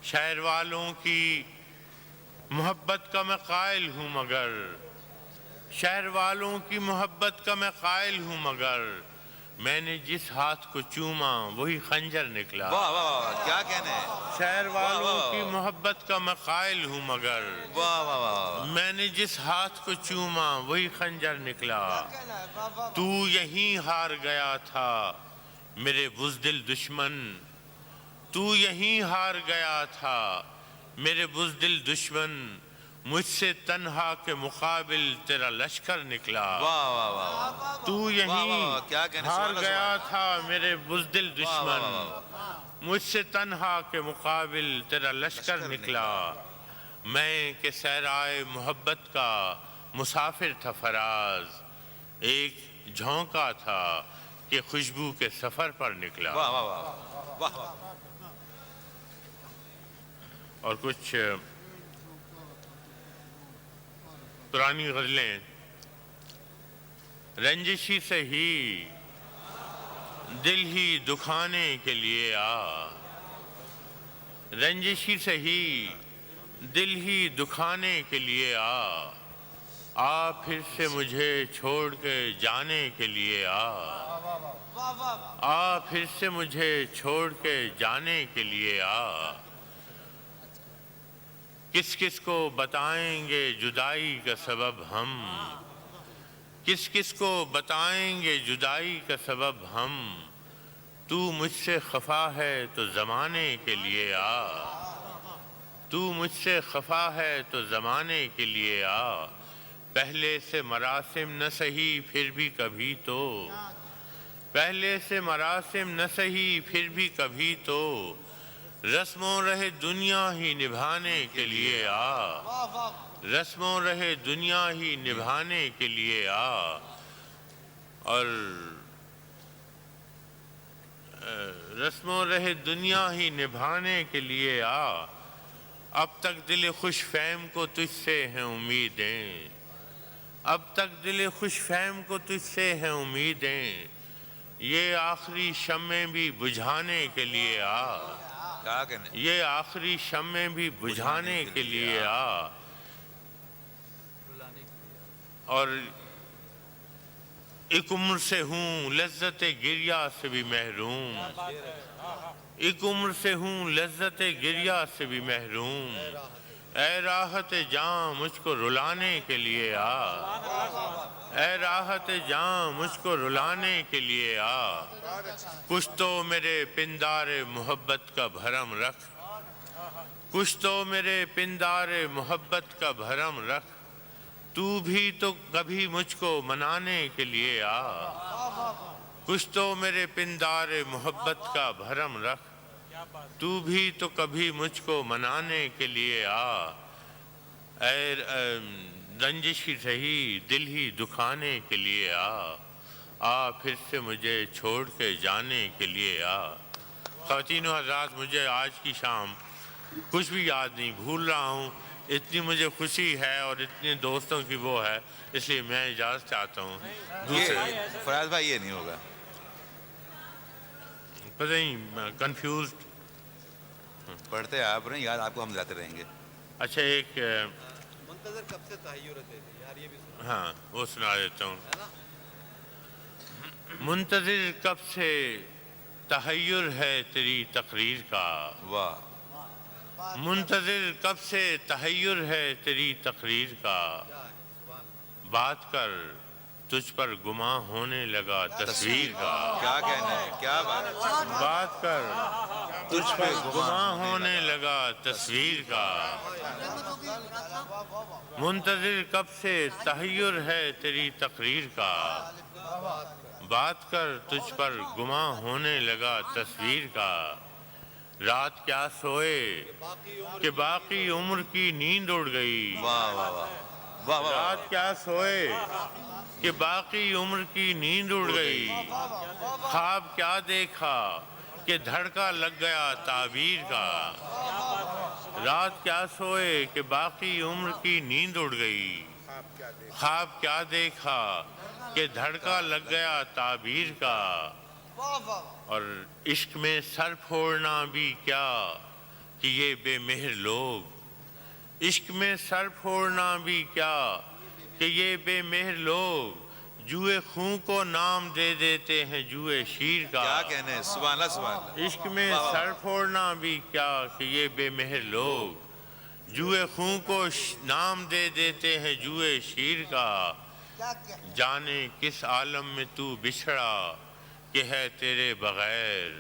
شہر والوں کی محبت کا میں قائل ہوں مگر، شہر والوں کی محبت کا میں قائل ہوں مگر، میں نے جس ہاتھ کو چوما وہی خنجر نکلا،
واہ واہ واہ، کیا کہنے ہیں؟
شہر والوں
واہ
کی محبت کا میں قائل ہوں مگر،
واہ واہ واہ،
میں نے جس ہاتھ کو چوما وہی خنجر نکلا، تو یہیں ہار گیا تھا میرے بزدل دشمن، تو یہیں ہار گیا تھا میرے بزدل دشمن، مجھ سے تنہا کے مقابل تیرا لشکر نکلا،
واہ واہ واہ،
تو
واہ
یہیں
واہ، کیا کہنے؟
ہار
سبحان اللہ
گیا
سبحان
تھا میرے بزدل دشمن،
واہ
مجھ سے تنہا کے مقابل تیرا لشکر نکلا، میں کہ صحرائے محبت کا مسافر تھا فراز، ایک جھونکا تھا کہ خوشبو کے سفر پر نکلا۔
واہ واہ واہ، واہ واہ،
اور کچھ پرانی غزلیں، رنجشی سے ہی دل ہی دکھانے کے لیے آ، رنجشی سے ہی دل ہی دکھانے کے لیے آ پھر سے مجھے چھوڑ کے جانے کے لیے آ پھر سے مجھے چھوڑ کے جانے کے لیے آ، کس کس کو بتائیں گے جدائی کا سبب ہم، کس کس کو بتائیں گے جدائی کا سبب ہم، تو مجھ سے خفا ہے تو زمانے کے لیے آ، تو مجھ سے خفا ہے تو زمانے کے لیے آ، پہلے سے مراسم نہ سہی پھر بھی کبھی تو، پہلے سے مراسم نہ سہی پھر بھی کبھی تو، رسموں رہے دنیا ہی نبھانے کے لیے آ، رسموں رہے دنیا ہی نبھانے کے لیے آ، اور رسموں رہے دنیا ہی نبھانے کے لیے آ، اب تک دل خوش فہم کو تجھ سے ہیں امیدیں، اب تک دل خوش فہم کو تجھ سے ہیں امیدیں، یہ آخری شمع بھی بجھانے کے لیے آ،
کیا کہنے؟
یہ آخری شمع بھی بجھانے کے لیے آ، اور ایک عمر سے ہوں لذت گریہ سے بھی محروم، ایک عمر سے ہوں لذت گریہ سے بھی محروم، اے راحت جاں مجھ کو رلانے کے لیے آ، اے راحت جاں مجھ کو رلانے کے لیے آ، کچھ تو میرے پندار محبت کا بھرم رکھ، کچھ تو میرے پندار محبت کا بھرم رکھ، تو بھی تو کبھی مجھ کو منانے کے لیے آ، کچھ تو میرے پندار محبت کا بھرم رکھ، تو بھی تو کبھی مجھ کو منانے کے لیے آ، اے رنجش ہی سہی دل ہی دکھانے کے لیے آ پھر سے مجھے چھوڑ کے جانے کے لیے آ۔ خواتین و حضرات، مجھے آج کی شام کچھ بھی یاد نہیں، بھول رہا ہوں، اتنی مجھے خوشی ہے اور اتنے دوستوں کی وہ ہے، اس لیے میں اجازت چاہتا ہوں دوسرے۔
فراز بھائی یہ نہیں ہوگا،
پتہ نہیں، کنفیوزڈ۔
پڑھتے آپ رہیں، یاد آپ کو ہم دلاتے رہیں گے۔
اچھا ایک
منتظر کب سے تحیر ہوتے تھے یار، یہ بھی سنا۔
ہاں وہ سنا دیتا ہوں۔ منتظر کب سے تحیر ہے تیری تقریر کا،
واہ،
منتظر کب سے تحیر ہے تیری تقریر کا، بات کر تجھ پر گماں ہونے لگا تصویر کا،
کیا کہنا ہے، کیا بات ہے،
بات کر تجھ پر گماں ہونے لگا تصویر کا، منتظر کب سے تحیر ہے تیری تقریر کا، بات کر تجھ پر گماں ہونے لگا تصویر کا، رات کیا سوئے کہ باقی عمر کی نیند اڑ گئی،
واہ واہ واہ واہ واہ،
رات کیا سوئے کہ باقی عمر کی نیند اڑ گئی، خواب کیا دیکھا کہ دھڑکا لگ گیا تعبیر کا، رات کیا سوئے کہ باقی عمر کی نیند اڑ گئی، خواب کیا دیکھا کہ دھڑکا لگ گیا تعبیر کا، اور عشق میں سر پھوڑنا بھی کیا کہ یہ بے مہر لوگ، عشق میں سر پھوڑنا بھی کیا کہ یہ بے مہر لوگ، جوئے خون کو نام دے دیتے ہیں جوئے شیر کا،
کیا کہنا ہے، سبحان اللہ سبحان اللہ،
عشق میں سر پھوڑنا بھی کیا کہ یہ بے مہر لوگ، جوئے خون کو نام دے دیتے ہیں جوئے شیر کا، جانے کس عالم میں تو بچھڑا کہ ہے تیرے بغیر،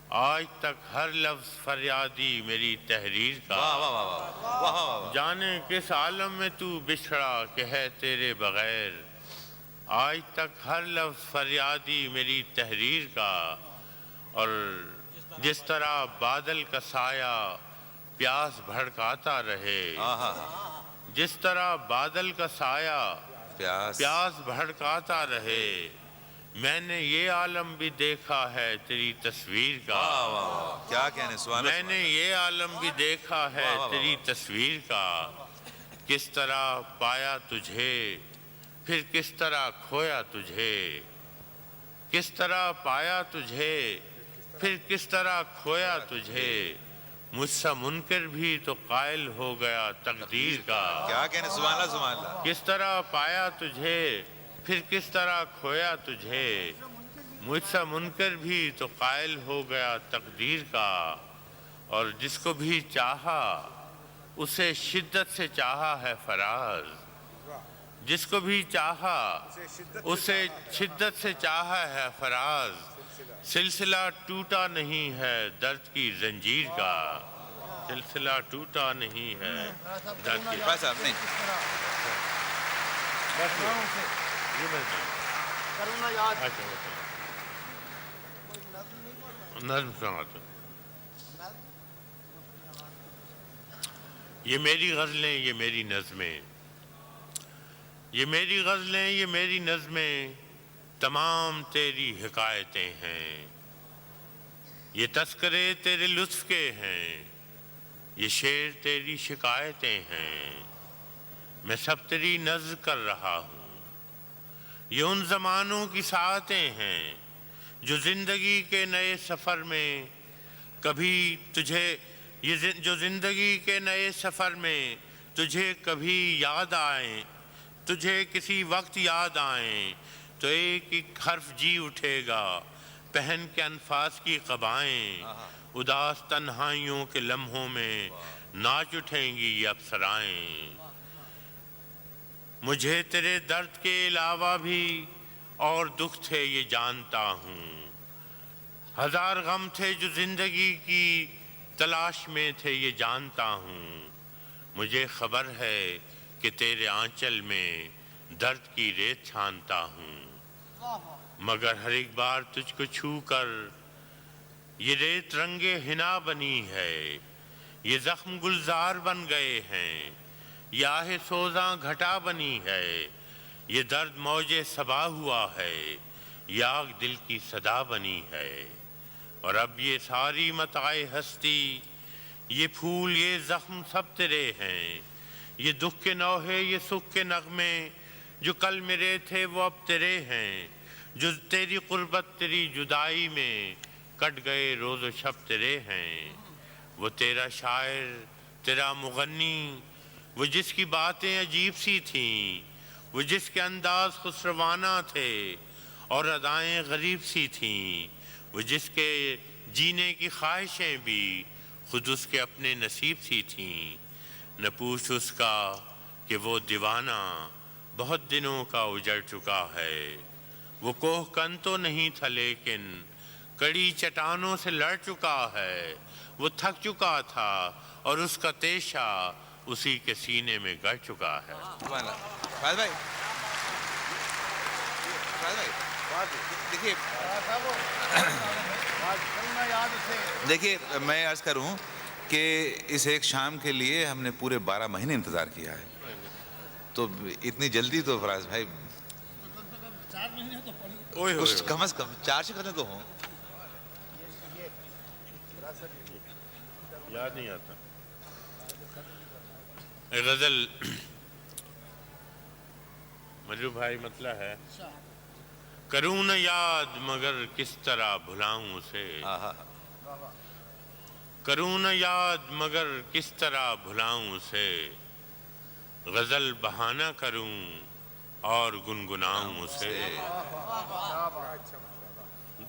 آج تک ہر لفظ فریادی میری تحریر کا،
واہ واہ واہ واہ واہ واہ،
جانے کس عالم میں تو بچھڑا کہ ہے تیرے بغیر، آج تک ہر لفظ فریادی میری تحریر کا، اور جس طرح بادل کا سایہ پیاس بھڑکاتا رہے، جس طرح بادل کا سایہ پیاس بھڑکاتا رہے، میں نے یہ عالم بھی دیکھا ہے تیری تصویر کا،
کیا کہنے، سبحان اللہ،
میں نے یہ عالم بھی دیکھا ہے تیری تصویر کا، کس طرح پایا تجھے پھر کس طرح کھویا تجھے، کس طرح پایا تجھے پھر کس طرح کھویا تجھے، مجھ سا منکر بھی تو قائل ہو گیا تقدیر کا،
کیا کہنے، سبحان اللہ سبحان اللہ،
کس طرح پایا تجھے پھر کس طرح کھویا تجھے، مجھ سا منکر بھی تو قائل ہو گیا تقدیر کا، اور جس کو بھی چاہا اسے شدت سے چاہا ہے فراز، جس کو بھی چاہا اسے شدت سے چاہا ہے فراز، سلسلہ ٹوٹا نہیں ہے درد کی زنجیر کا، سلسلہ ٹوٹا نہیں ہے درد کی،
بس آپ نہیں،
نظم سناتا ہوں۔ یہ میری غزلیں، یہ میری نظمیں، یہ میری غزلیں، یہ میری نظمیں، تمام تیری حکایتیں ہیں، یہ تذکرے تیرے لطف کے ہیں، یہ شعر تیری شکایتیں ہیں، میں سب تیری نظر کر رہا ہوں، یہ ان زمانوں کی ساعتیں ہیں جو زندگی کے نئے سفر میں کبھی تجھے، جو زندگی کے نئے سفر میں تجھے کبھی یاد آئیں، تجھے کسی وقت یاد آئیں، تو ایک ایک حرف جی اٹھے گا، پہن کے انفاس کی قبائیں، اداس تنہائیوں کے لمحوں میں ناچ اٹھیں گی یہ افسرائیں۔ مجھے تیرے درد کے علاوہ بھی اور دکھ تھے یہ جانتا ہوں، ہزار غم تھے جو زندگی کی تلاش میں تھے یہ جانتا ہوں۔ مجھے خبر ہے کہ تیرے آنچل میں درد کی ریت چھانتا ہوں، مگر ہر ایک بار تجھ کو چھو کر یہ ریت رنگے حنا بنی ہے، یہ زخم گلزار بن گئے ہیں، یہ آہ سوزاں گھٹا بنی ہے، یہ درد موج صبا ہوا ہے، یہ آگ دل کی صدا بنی ہے۔ اور اب یہ ساری متاع ہستی، یہ پھول یہ زخم سب تیرے ہیں، یہ دکھ کے نوحے یہ سکھ کے نغمے جو کل میرے تھے وہ اب تیرے ہیں، جو تیری قربت تیری جدائی میں کٹ گئے روز و شب تیرے ہیں۔ وہ تیرا شاعر تیرا مغنی، وہ جس کی باتیں عجیب سی تھیں، وہ جس کے انداز خسروانہ تھے اور ادائیں غریب سی تھیں، وہ جس کے جینے کی خواہشیں بھی خود اس کے اپنے نصیب سی تھیں۔ نہ پوچھ اس کا کہ وہ دیوانہ بہت دنوں کا اجڑ چکا ہے، وہ کوہ کن تو نہیں تھا لیکن کڑی چٹانوں سے لڑ چکا ہے، وہ تھک چکا تھا اور اس کا تیشہ اسی کے سینے میں گڑ چکا ہے۔
فراز بھائی، دیکھیے میں عرض کروں کہ اس ایک شام کے لیے ہم نے پورے 12 مہینے انتظار کیا ہے، تو اتنی جلدی تو فراز بھائی کچھ کم از کم 4 شکلیں تو ہوں۔
یاد نہیں آتا غزل مجھو بھائی مطلع ہے، کروں نہ یاد مگر کس طرح بھلاؤں اسے، کروں نہ یاد مگر کس طرح بھلاؤں اسے، غزل بہانہ کروں اور گنگناؤں اسے،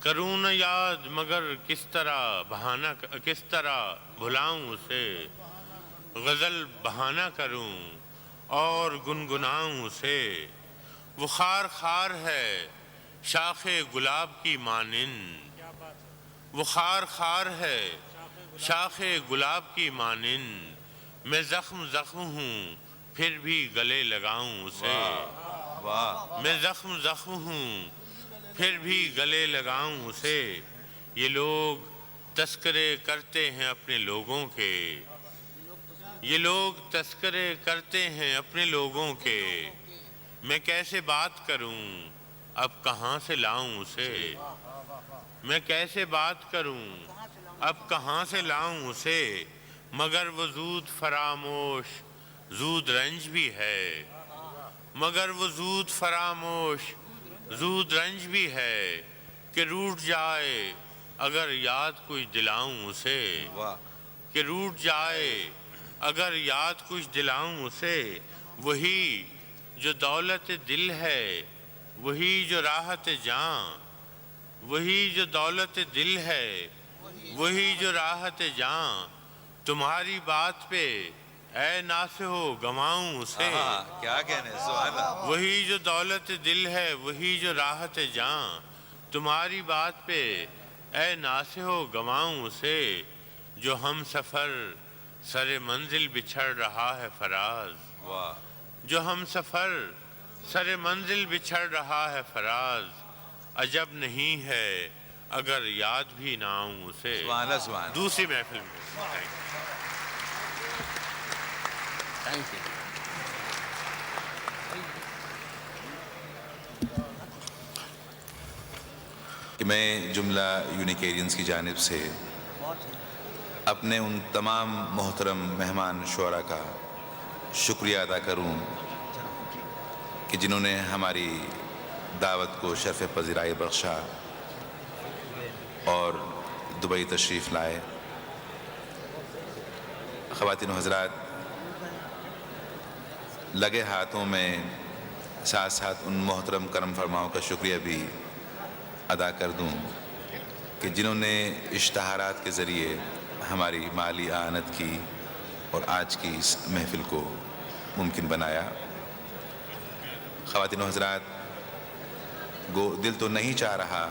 کروں نہ یاد مگر کس طرح بھلاؤں اسے، غزل بہانہ کروں اور گنگناؤں اسے۔ وہ خار خار ہے شاخ گلاب کی مانند، وہ خار خار ہے شاخ گلاب کی مانند، میں زخم زخم ہوں پھر بھی گلے لگاؤں اسے، میں زخم زخم ہوں پھر بھی گلے لگاؤں اسے۔ یہ لوگ تذکرے کرتے ہیں اپنے لوگوں کے، یہ لوگ تذکرے کرتے ہیں اپنے لوگوں کے، میں کیسے بات کروں اب کہاں سے لاؤں اسے، میں کیسے بات کروں اب کہاں سے لاؤں اسے، مگر وہ زود فراموش زود رنج بھی ہے، مگر وہ زود فراموش زود رنج بھی ہے، کہ روٹھ جائے اگر یاد کچھ دلاؤں اسے، کہ روٹھ جائے اگر یاد کچھ دلاؤں اسے، وہی جو دولت دل ہے وہی جو راحت جاں، وہی جو دولت دل ہے وہی جو راحت جاں، تمہاری بات پہ اے ناصحو گنواؤں اسے،
کیا کہنے سبحان اللہ،
وہی جو دولت دل ہے وہی جو راحت جاں، تمہاری بات پہ اے ناصحو گنواؤں اسے، جو ہم سفر سر منزل بچھڑ رہا ہے فراز، جو ہم سفر سر منزل بچھڑ رہا ہے فراز، عجب نہیں ہے اگر یاد بھی نہ آؤں اسے۔
سبحان اللہ سبحان اللہ۔
دوسری محفل میں
تھینک یو۔
کہ میں جملہ یونیکیرینز کی جانب سے اپنے ان تمام محترم مہمان شعراء کا شکریہ ادا کروں کہ جنہوں نے ہماری دعوت کو شرف پذیرائی بخشا اور دبئی تشریف لائے۔ خواتین و حضرات، لگے ہاتھوں میں ساتھ ساتھ ان محترم کرم فرماؤں کا شکریہ بھی ادا کر دوں کہ جنہوں نے اشتہارات کے ذریعے ہماری مالی اعانت کی اور آج کی اس محفل کو ممکن بنایا۔ خواتین و حضرات، گو دل تو نہیں چاہ رہا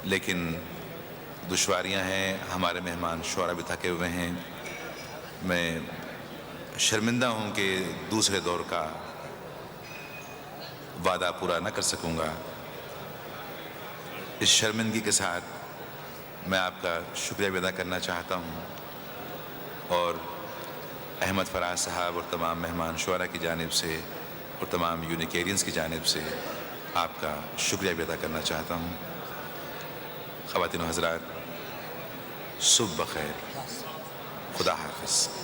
لیکن دشواریاں ہیں، ہمارے مہمان شعراء بھی تھکے ہوئے ہیں، میں شرمندہ ہوں کہ دوسرے دور کا وعدہ پورا نہ کر سکوں گا۔ اس شرمندگی کے ساتھ میں آپ کا شکریہ بھی ادا کرنا چاہتا ہوں اور احمد فراز صاحب اور تمام مہمان شعراء کی جانب سے اور تمام یونیکیرینز کی جانب سے آپ کا شکریہ بھی ادا کرنا چاہتا ہوں۔ خواتین و حضرات، صبح بخیر، خدا حافظ۔